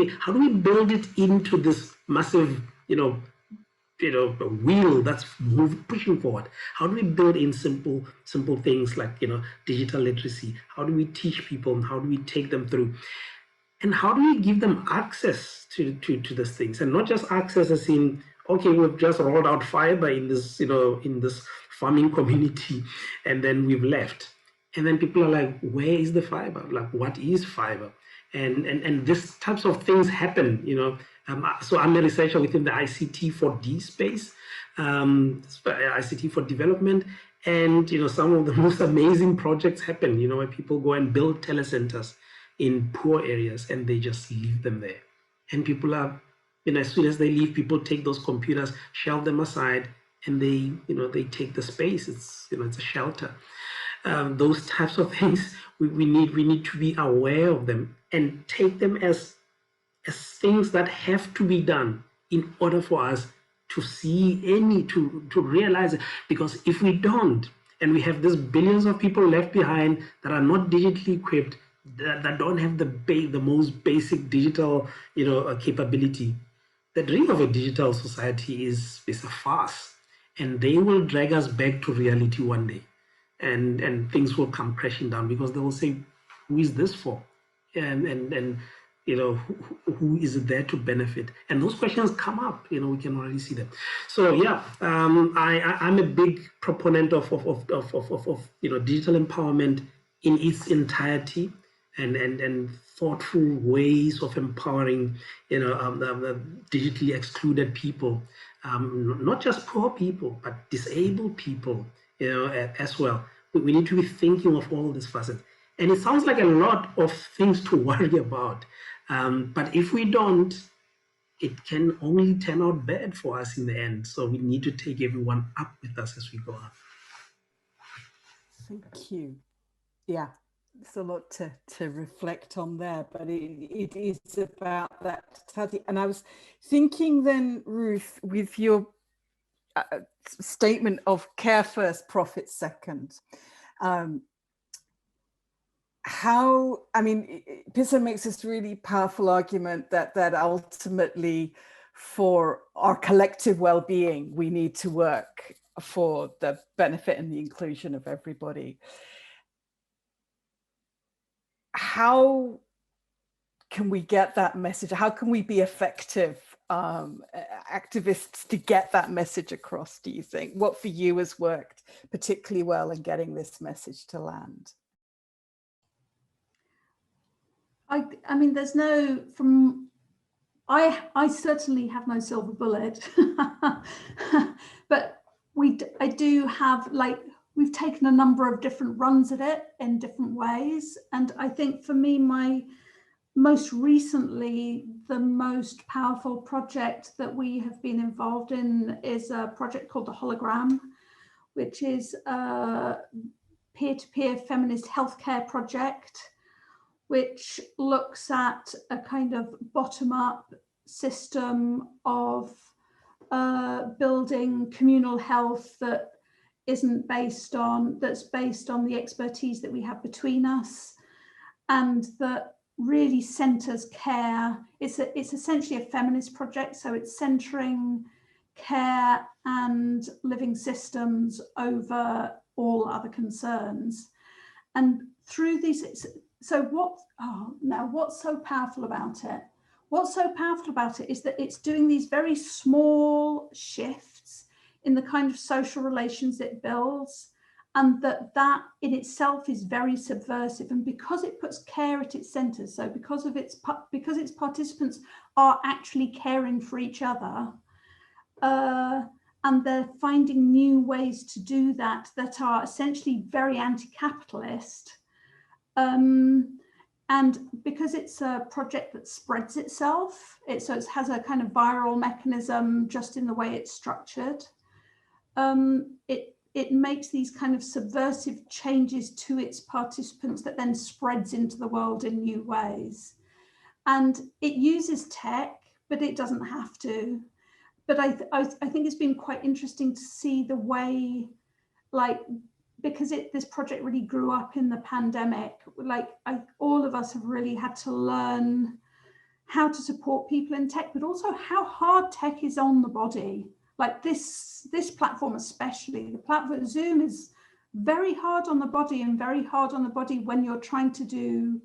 C: build it into this massive, wheel that's pushing forward? How do we build in simple things like digital literacy? How do we teach people? How do we take them through? And how do we give them access to these things? And not just access as in, okay, we've just rolled out fiber in this in this farming community, and then we've left. And then people are like, where is the fiber? Like, what is fiber? And these types of things happen, so I'm a researcher within the ICT for D space, ICT for development, and some of the most amazing projects happen, where people go and build telecenters in poor areas and they just leave them there. And people are, as soon as they leave, people take those computers, shelve them aside, and they take the space. It's it's a shelter. Those types of things we need to be aware of them and take them as things that have to be done in order for us to see to realize it. Because if we don't, and we have these billions of people left behind that are not digitally equipped, that don't have the most basic digital capability, the dream of a digital society is a farce, and they will drag us back to reality one day, and things will come crashing down, because they will say, who is this for? And who is it there to benefit? And those questions come up, we can already see them. So yeah, I'm a big proponent of digital empowerment in its entirety, and thoughtful ways of empowering the digitally excluded people, not just poor people, but disabled people as well. We need to be thinking of all these facets. And it sounds like a lot of things to worry about. But if we don't, it can only turn out bad for us in the end. So we need to take everyone up with us as we go on.
A: Thank you. Yeah, there's a lot to reflect on there, but it is about that. And I was thinking then, Ruth, with your statement of care first, profit second, Pitso makes this really powerful argument that ultimately for our collective well-being, we need to work for the benefit and the inclusion of everybody. How can we get that message? How can we be effective activists to get that message across, do you think? What for you has worked particularly well in getting this message to land?
D: I mean, there's no, I certainly have no silver bullet, but I do have, like, we've taken a number of different runs at it in different ways. And I think for me, most recently, the most powerful project that we have been involved in is a project called the Hologram, which is a peer-to-peer feminist healthcare project, which looks at a kind of bottom-up system of building communal health that's based on the expertise that we have between us, and that really centers care. It's essentially a feminist project, so it's centering care and living systems over all other concerns. And through these, so what's so powerful about it? What's so powerful about it is that it's doing these very small shifts in the kind of social relations it builds, and that in itself is very subversive. And because it puts care at its center, so because its participants are actually caring for each other, and they're finding new ways to do that are essentially very anti-capitalist. And because it's a project that spreads itself, so it has a kind of viral mechanism just in the way it's structured. It makes these kind of subversive changes to its participants that then spreads into the world in new ways. And it uses tech, but it doesn't have to. But I think it's been quite interesting to see the way, like, because this project really grew up in the pandemic, like all of us have really had to learn how to support people in tech, but also how hard tech is on the body. Like this platform, especially the platform Zoom, is very hard on the body, and very hard on the body when you're trying to do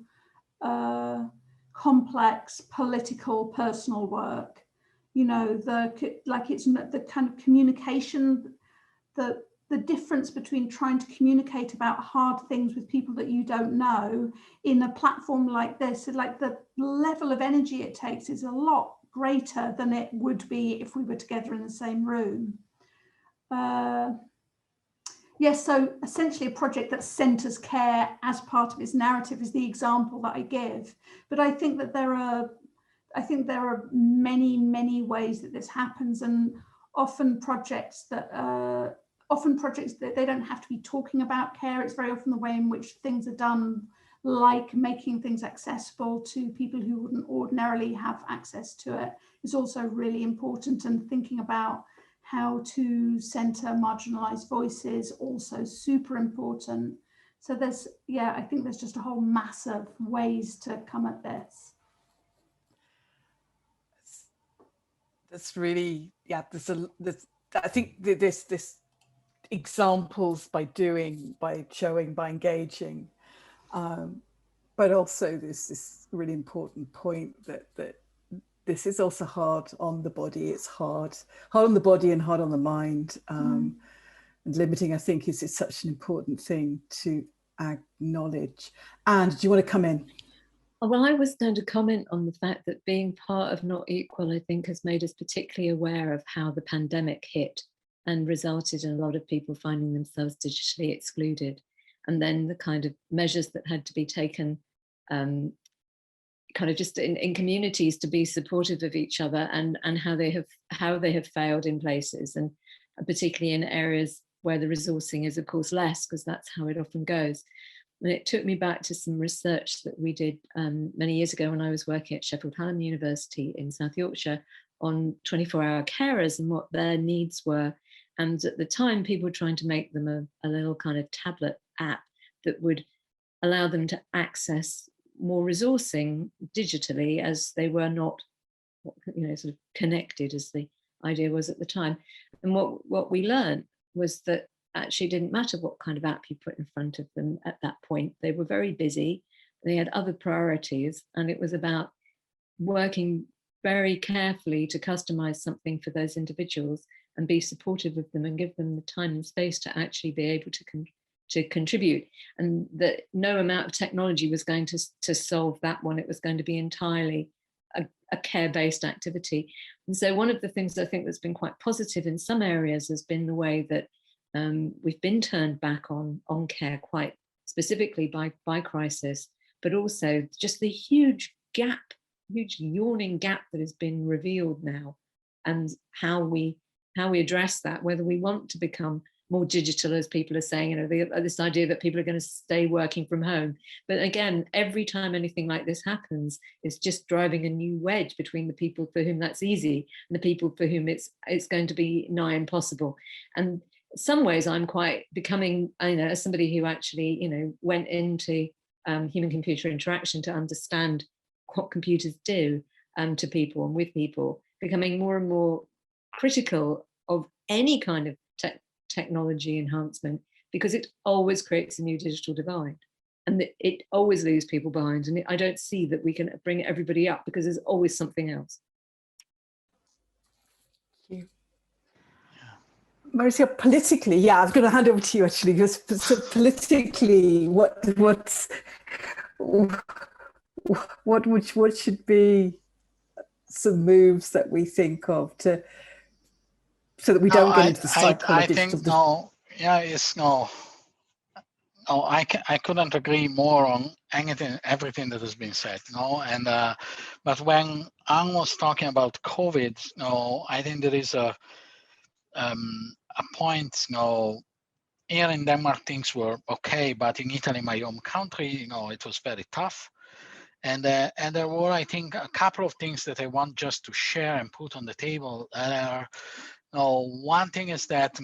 D: complex political personal work. You know, it's the kind of communication, the difference between trying to communicate about hard things with people that you don't know in a platform like this, like the level of energy it takes is a lot greater than it would be if we were together in the same room. Yes, so essentially a project that centers care as part of its narrative is the example that I give. But I think that there are many, many ways that this happens, and often projects that they don't have to be talking about care. It's very often the way in which things are done, like making things accessible to people who wouldn't ordinarily have access to it, is also really important. And thinking about how to center marginalized voices, also super important. So I think there's just a whole mass of ways to come at this.
A: That's really, I think this examples by doing, by showing, by engaging, but also this really important point that this is also hard on the body. It's hard on the body and hard on the mind. And limiting, I think, is such an important thing to acknowledge. And do you want to come in?
E: Well, I was going to comment on the fact that being part of Not Equal, I think, has made us particularly aware of how the pandemic hit and resulted in a lot of people finding themselves digitally excluded. And then the kind of measures that had to be taken kind of just in communities to be supportive of each other, and how they have failed in places, and particularly in areas where the resourcing is, of course, less, because that's how it often goes. And it took me back to some research that we did many years ago when I was working at Sheffield Hallam University in South Yorkshire on 24-hour carers and what their needs were. And at the time, people were trying to make them a little kind of tablet app that would allow them to access more resourcing digitally, as they were not, sort of connected, as the idea was at the time. And what we learned was that actually didn't matter what kind of app you put in front of them at that point. They were very busy, they had other priorities, and it was about working very carefully to customize something for those individuals and be supportive of them and give them the time and space to actually be able to contribute, and that no amount of technology was going to solve that one. It was going to be entirely a care-based activity. And so one of the things I think that's been quite positive in some areas has been the way that we've been turned back on care quite specifically by crisis, but also just the huge yawning gap that has been revealed now, and how we address that, whether we want to become more digital, as people are saying, this idea that people are going to stay working from home. But again, every time anything like this happens, it's just driving a new wedge between the people for whom that's easy and the people for whom it's going to be nigh impossible. And in some ways, I'm quite becoming, as somebody who actually, went into human-computer interaction to understand what computers do to people and with people, becoming more and more critical of any kind of technology enhancement, because it always creates a new digital divide, and it always leaves people behind. And I don't see that we can bring everybody up, because there's always something else.
A: Thank you. Marcia, politically, I was going to hand over to you actually, because so politically, what should be some moves that we think of so that we don't get into the cycle of digital?
F: I couldn't agree more on everything that has been said. But when Anne was talking about COVID, I think there is a point. Here in Denmark things were okay, but in Italy, my home country, it was very tough. And there were, I think, a couple of things that I want just to share and put on the table. One thing is that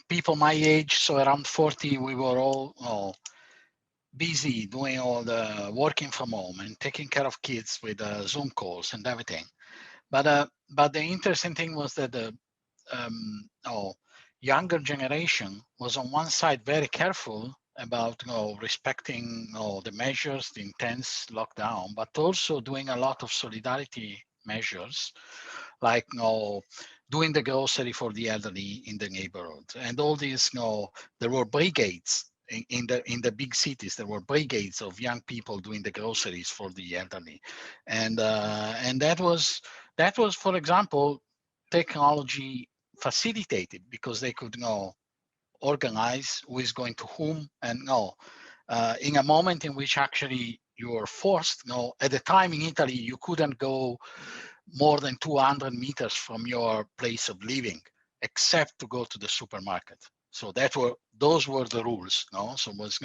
F: people my age, so around 40, we were all busy doing all the working from home and taking care of kids with Zoom calls and everything. But the interesting thing was that the younger generation was on one side very careful about respecting the measures, the intense lockdown, but also doing a lot of solidarity measures, like doing the grocery for the elderly in the neighborhood, and all these. There were brigades in the big cities. There were brigades of young people doing the groceries for the elderly, and that was, for example, technology facilitated, because they could organize who is going to whom, and in a moment in which actually you were forced. At the time in Italy, you couldn't go more than 200 meters from your place of living, except to go to the supermarket. So those were the rules. So was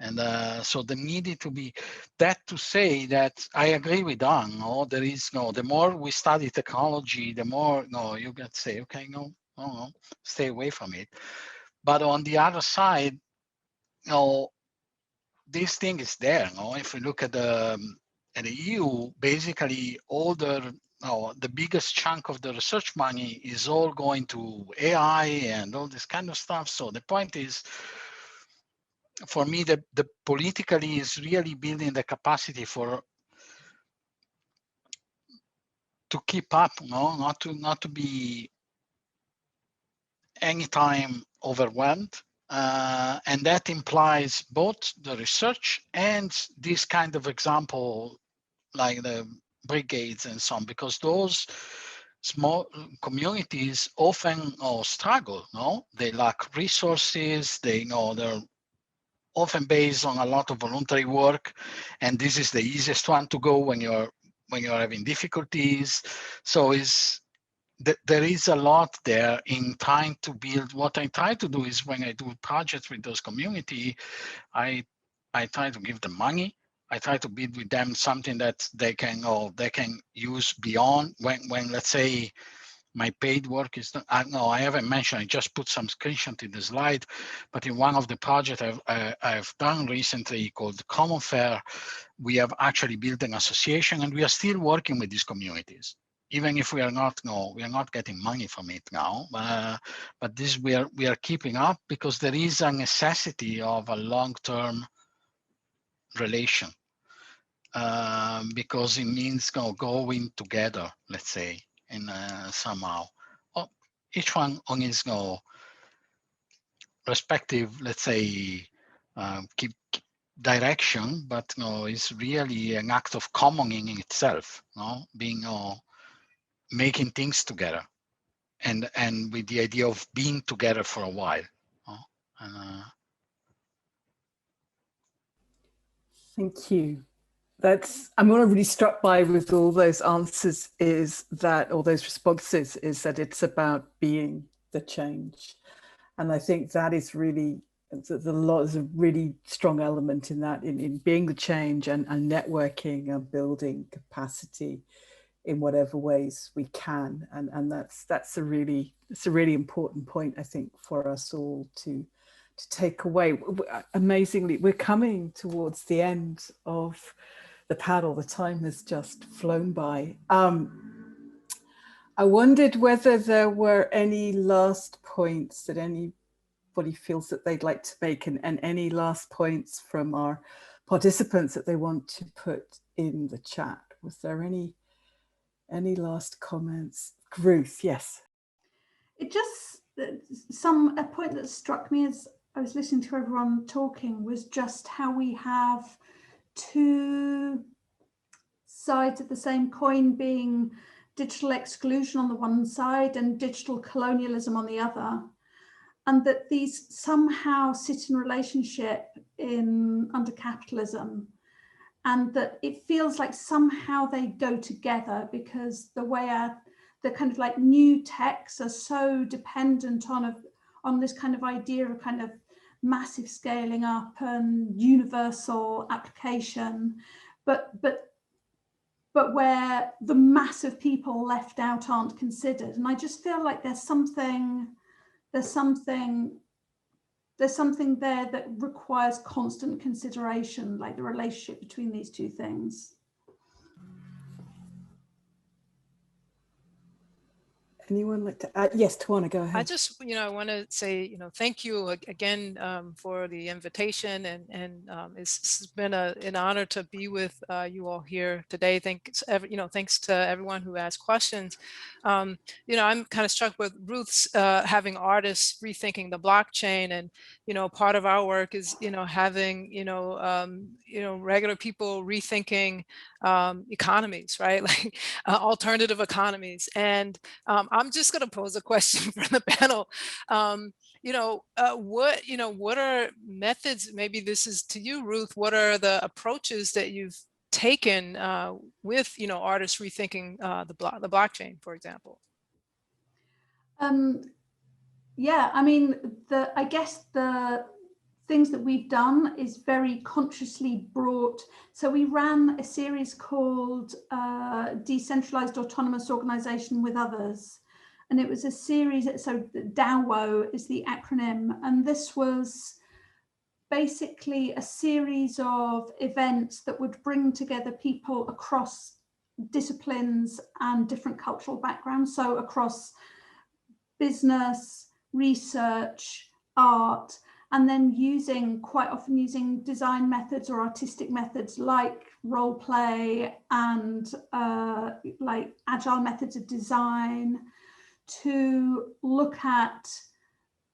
F: and so there needed to be that, to say that I agree with Don. There is the more we study technology, the more you get to say, okay, no, stay away from it. But on the other side, this thing is there. If we look at the EU, basically all the biggest chunk of the research money is all going to AI and all this kind of stuff. So the point is, for me, the politically is really building the capacity to keep up, not to be anytime overwhelmed. And that implies both the research and this kind of example, like the brigades and so on, because those small communities often struggle. They lack resources. They're often based on a lot of voluntary work, and this is the easiest one to go when you're having difficulties. So there is a lot there in trying to build. What I try to do is, when I do projects with those community, I try to give them money. I try to build with them something that they can use beyond when let's say my paid work is done. I haven't mentioned, I just put some screenshot in the slide, but in one of the projects I've done recently called Common Fair, we have actually built an association, and we are still working with these communities, even if we are not getting money from it now. But this we are keeping up, because there is a necessity of a long-term relation. because it means going together, let's say, in somehow. Well, each one on his respective, let's say, keep direction, but it's really an act of commoning in itself, being making things together, and with the idea of being together for a while.
A: Thank you. I'm really struck by with all those answers is that, all those responses, is that it's about being the change. And I think that is really, there's a really strong element in that, in being the change and networking and building capacity in whatever ways we can. And that's a really important point, I think, for us all to take away. Amazingly, we're coming towards the end of the panel. The time has just flown by. I wondered whether there were any last points that anybody feels that they'd like to make, and any last points from our participants that they want to put in the chat. Was there any last comments? Ruth, yes.
D: It just, a point that struck me as I was listening to everyone talking was just how we have two sides of the same coin, being digital exclusion on the one side and digital colonialism on the other, and that these somehow sit in relationship under capitalism, and that it feels like somehow they go together, because the way the kind of like new techs are so dependent on this kind of idea of kind of massive scaling up and universal application, but where the mass of people left out aren't considered. And I just feel like there's something there that requires constant consideration, like the relationship between these two things.
A: Anyone like to add? Yes, Tawanna, go ahead.
B: I just, I want to say, thank you again for the invitation, and it's been an honor to be with you all here today. Thanks to everyone who asked questions. I'm kind of struck with Ruth's having artists rethinking the blockchain, and part of our work is having regular people rethinking economies, right? Like alternative economies. And I'm just going to pose a question for the panel. What are methods? Maybe this is to you, Ruth. What are the approaches that you've taken with artists rethinking the blockchain, for example?
D: Yeah, I mean, I guess the things that we've done is very consciously brought. So we ran a series called Decentralized Autonomous Organization with Others. And it was a series, so DAOO is the acronym. And this was basically a series of events that would bring together people across disciplines and different cultural backgrounds. So across business, research, art, and then quite often using design methods or artistic methods like role play and like agile methods of design to look at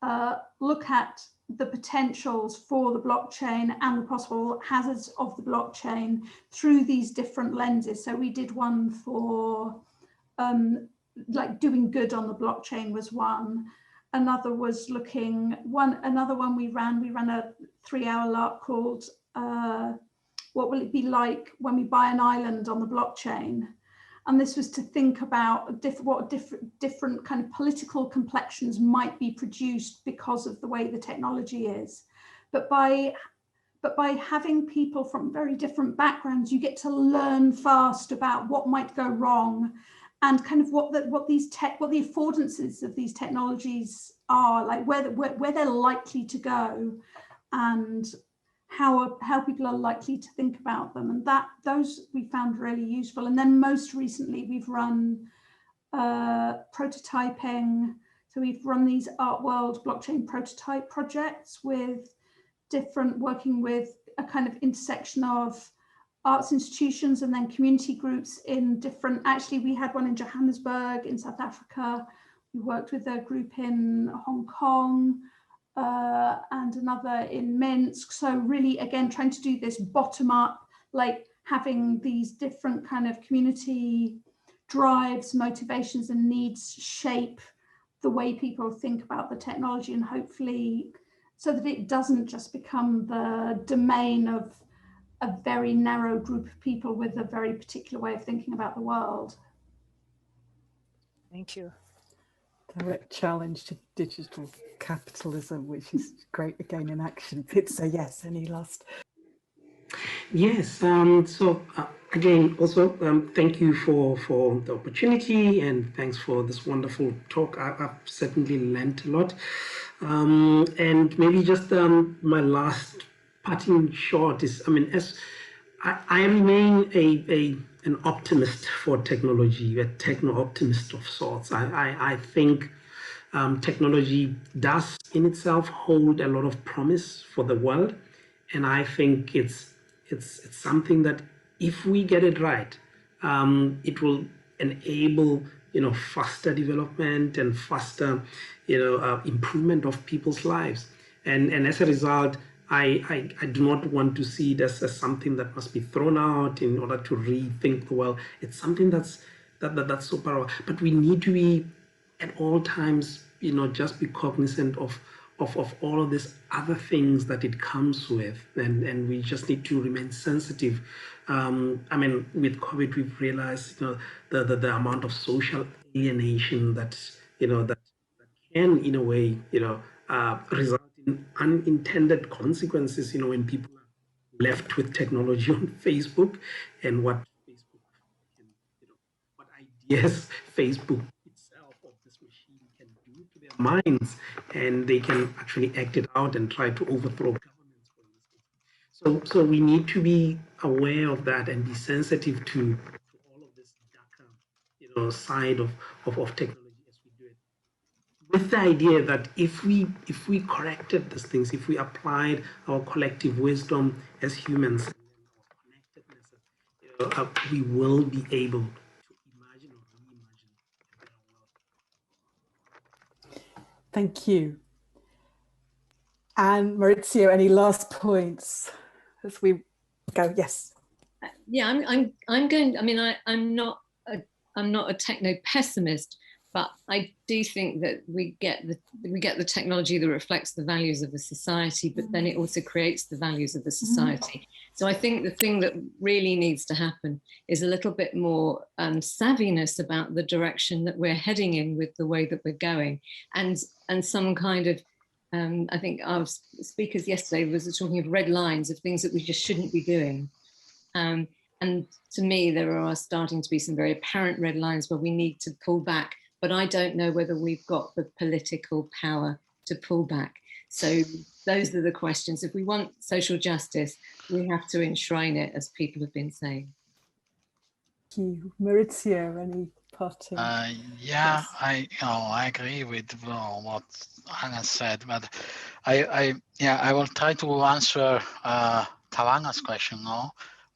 D: the potentials for the blockchain and the possible hazards of the blockchain through these different lenses. So we did one for like doing good on the blockchain was one. Another was another one we ran a 3-hour LARP called What Will It Be Like When We Buy an Island on the Blockchain? And this was to think about what different kind of political complexions might be produced because of the way the technology is. But by having people from very different backgrounds, you get to learn fast about what might go wrong, and kind of what the affordances of these technologies are, like where they're likely to go, and how people are likely to think about them, and those we found really useful. And then most recently we've run prototyping. So we've run these Art World blockchain prototype projects with working with a kind of intersection of arts institutions and then community groups in different, actually we had one in Johannesburg, in South Africa. We worked with a group in Hong Kong and another in Minsk. So really, again, trying to do this bottom up, like having these different kind of community drives, motivations and needs shape the way people think about the technology, and hopefully so that it doesn't just become the domain of a very narrow group of people with a very particular way of thinking about the world.
B: Thank you.
A: Direct challenge to digital capitalism, which is great again in action. Pitso, yes, any last?
C: Yes, again, also thank you for the opportunity, and thanks for this wonderful talk. I've certainly learned a lot. And maybe just my last parting shot is, I mean, as I remain an optimist for technology, a techno-optimist of sorts. I think technology does in itself hold a lot of promise for the world, and I think it's something that if we get it right, it will enable faster development and faster improvement of people's lives, and as a result, I do not want to see it as something that must be thrown out in order to rethink the world. It's something that's so powerful, but we need to be at all times, just be cognizant of all of these other things that it comes with, and we just need to remain sensitive. I mean, with COVID, we've realized, the amount of social alienation that that can, in a way, result in unintended consequences. When people are left with technology on Facebook, and what Facebook can, what ideas Facebook itself or this machine can do to their minds, and they can actually act it out and try to overthrow governments, for instance. So we need to be aware of that and be sensitive to all of this darker, side of technology as we do it, with the idea that if we corrected these things, if we applied our collective wisdom as humans and our connectedness, we will be able to imagine or reimagine a better world.
A: Thank you. And Maurizio, any last points as we go? Yes.
E: Yeah, I'm going. I mean, I'm not a techno pessimist, but I do think that we get the technology that reflects the values of the society, but then it also creates the values of the society. So I think the thing that really needs to happen is a little bit more savviness about the direction that we're heading in with the way that we're going, and some kind of I think our speakers yesterday was talking of red lines of things that we just shouldn't be doing. And to me, there are starting to be some very apparent red lines where we need to pull back, but I don't know whether we've got the political power to pull back. So those are the questions. If we want social justice, we have to enshrine it, as people have been saying.
A: Thank you. Maurizio, any parting?
F: Yeah, yes. I agree with what Anna said, but I will try to answer Tawanna's question.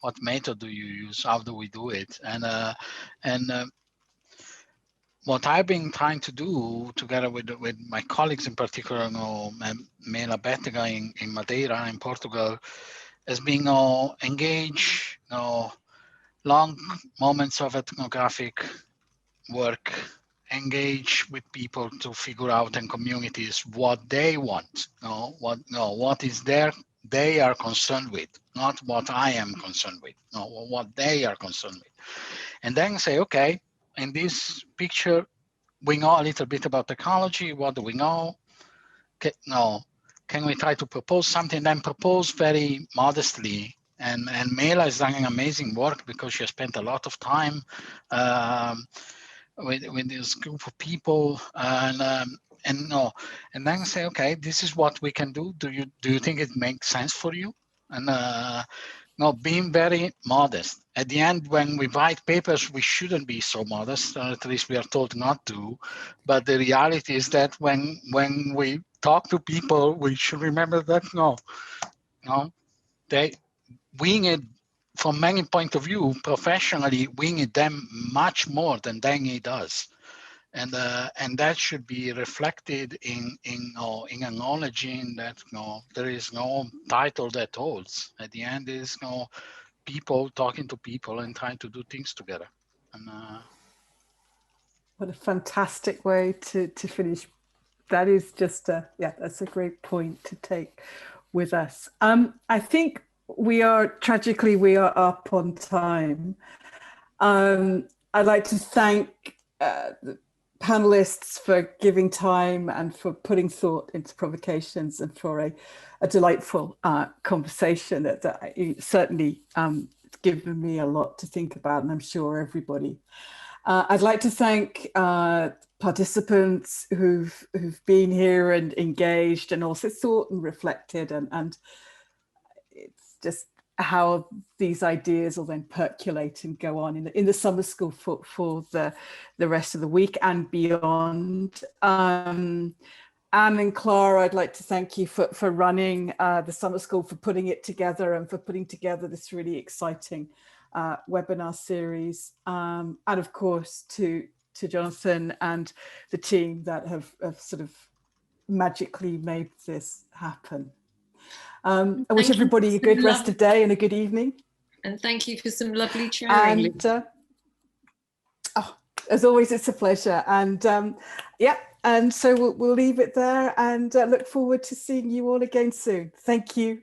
F: What method do you use? How do we do it? And what I've been trying to do together with my colleagues, in particular, Mela Bettega in Madeira, in Portugal, has been engage long moments of ethnographic work, engage with people to figure out in communities what they want, what is they are concerned with, not what I am concerned with, what they are concerned with. And then say, okay, in this picture, we know a little bit about technology. What do we know? Can we try to propose something? Then propose very modestly. And Mela is doing amazing work because she has spent a lot of time with this group of people, and then say, okay, this is what we can do. Do you think it makes sense for you? And being very modest. At the end, when we write papers, we shouldn't be so modest, or at least we are told not to. But the reality is that when we talk to people, we should remember that winged from many point of view, professionally, we need them much more than they does. And that should be reflected in acknowledging that there is no title that holds. At the end is people talking to people and trying to do things together. And
A: what a fantastic way to finish. That is just that's a great point to take with us. I think we are up on time. I'd like to thank the panelists for giving time and for putting thought into provocations and for a delightful conversation that certainly given me a lot to think about, and I'm sure everybody. I'd like to thank participants who've been here and engaged and also thought and reflected, and it's just how these ideas will then percolate and go on in the summer school for the rest of the week and beyond. Anne and Clara, I'd like to thank you for running the summer school, for putting it together and for putting together this really exciting webinar series. And of course to Jonathan and the team that have sort of magically made this happen. I wish everybody a good rest of day and a good evening.
E: And thank you for some lovely sharing.
A: And as always, it's a pleasure. And and so we'll leave it there and look forward to seeing you all again soon. Thank you.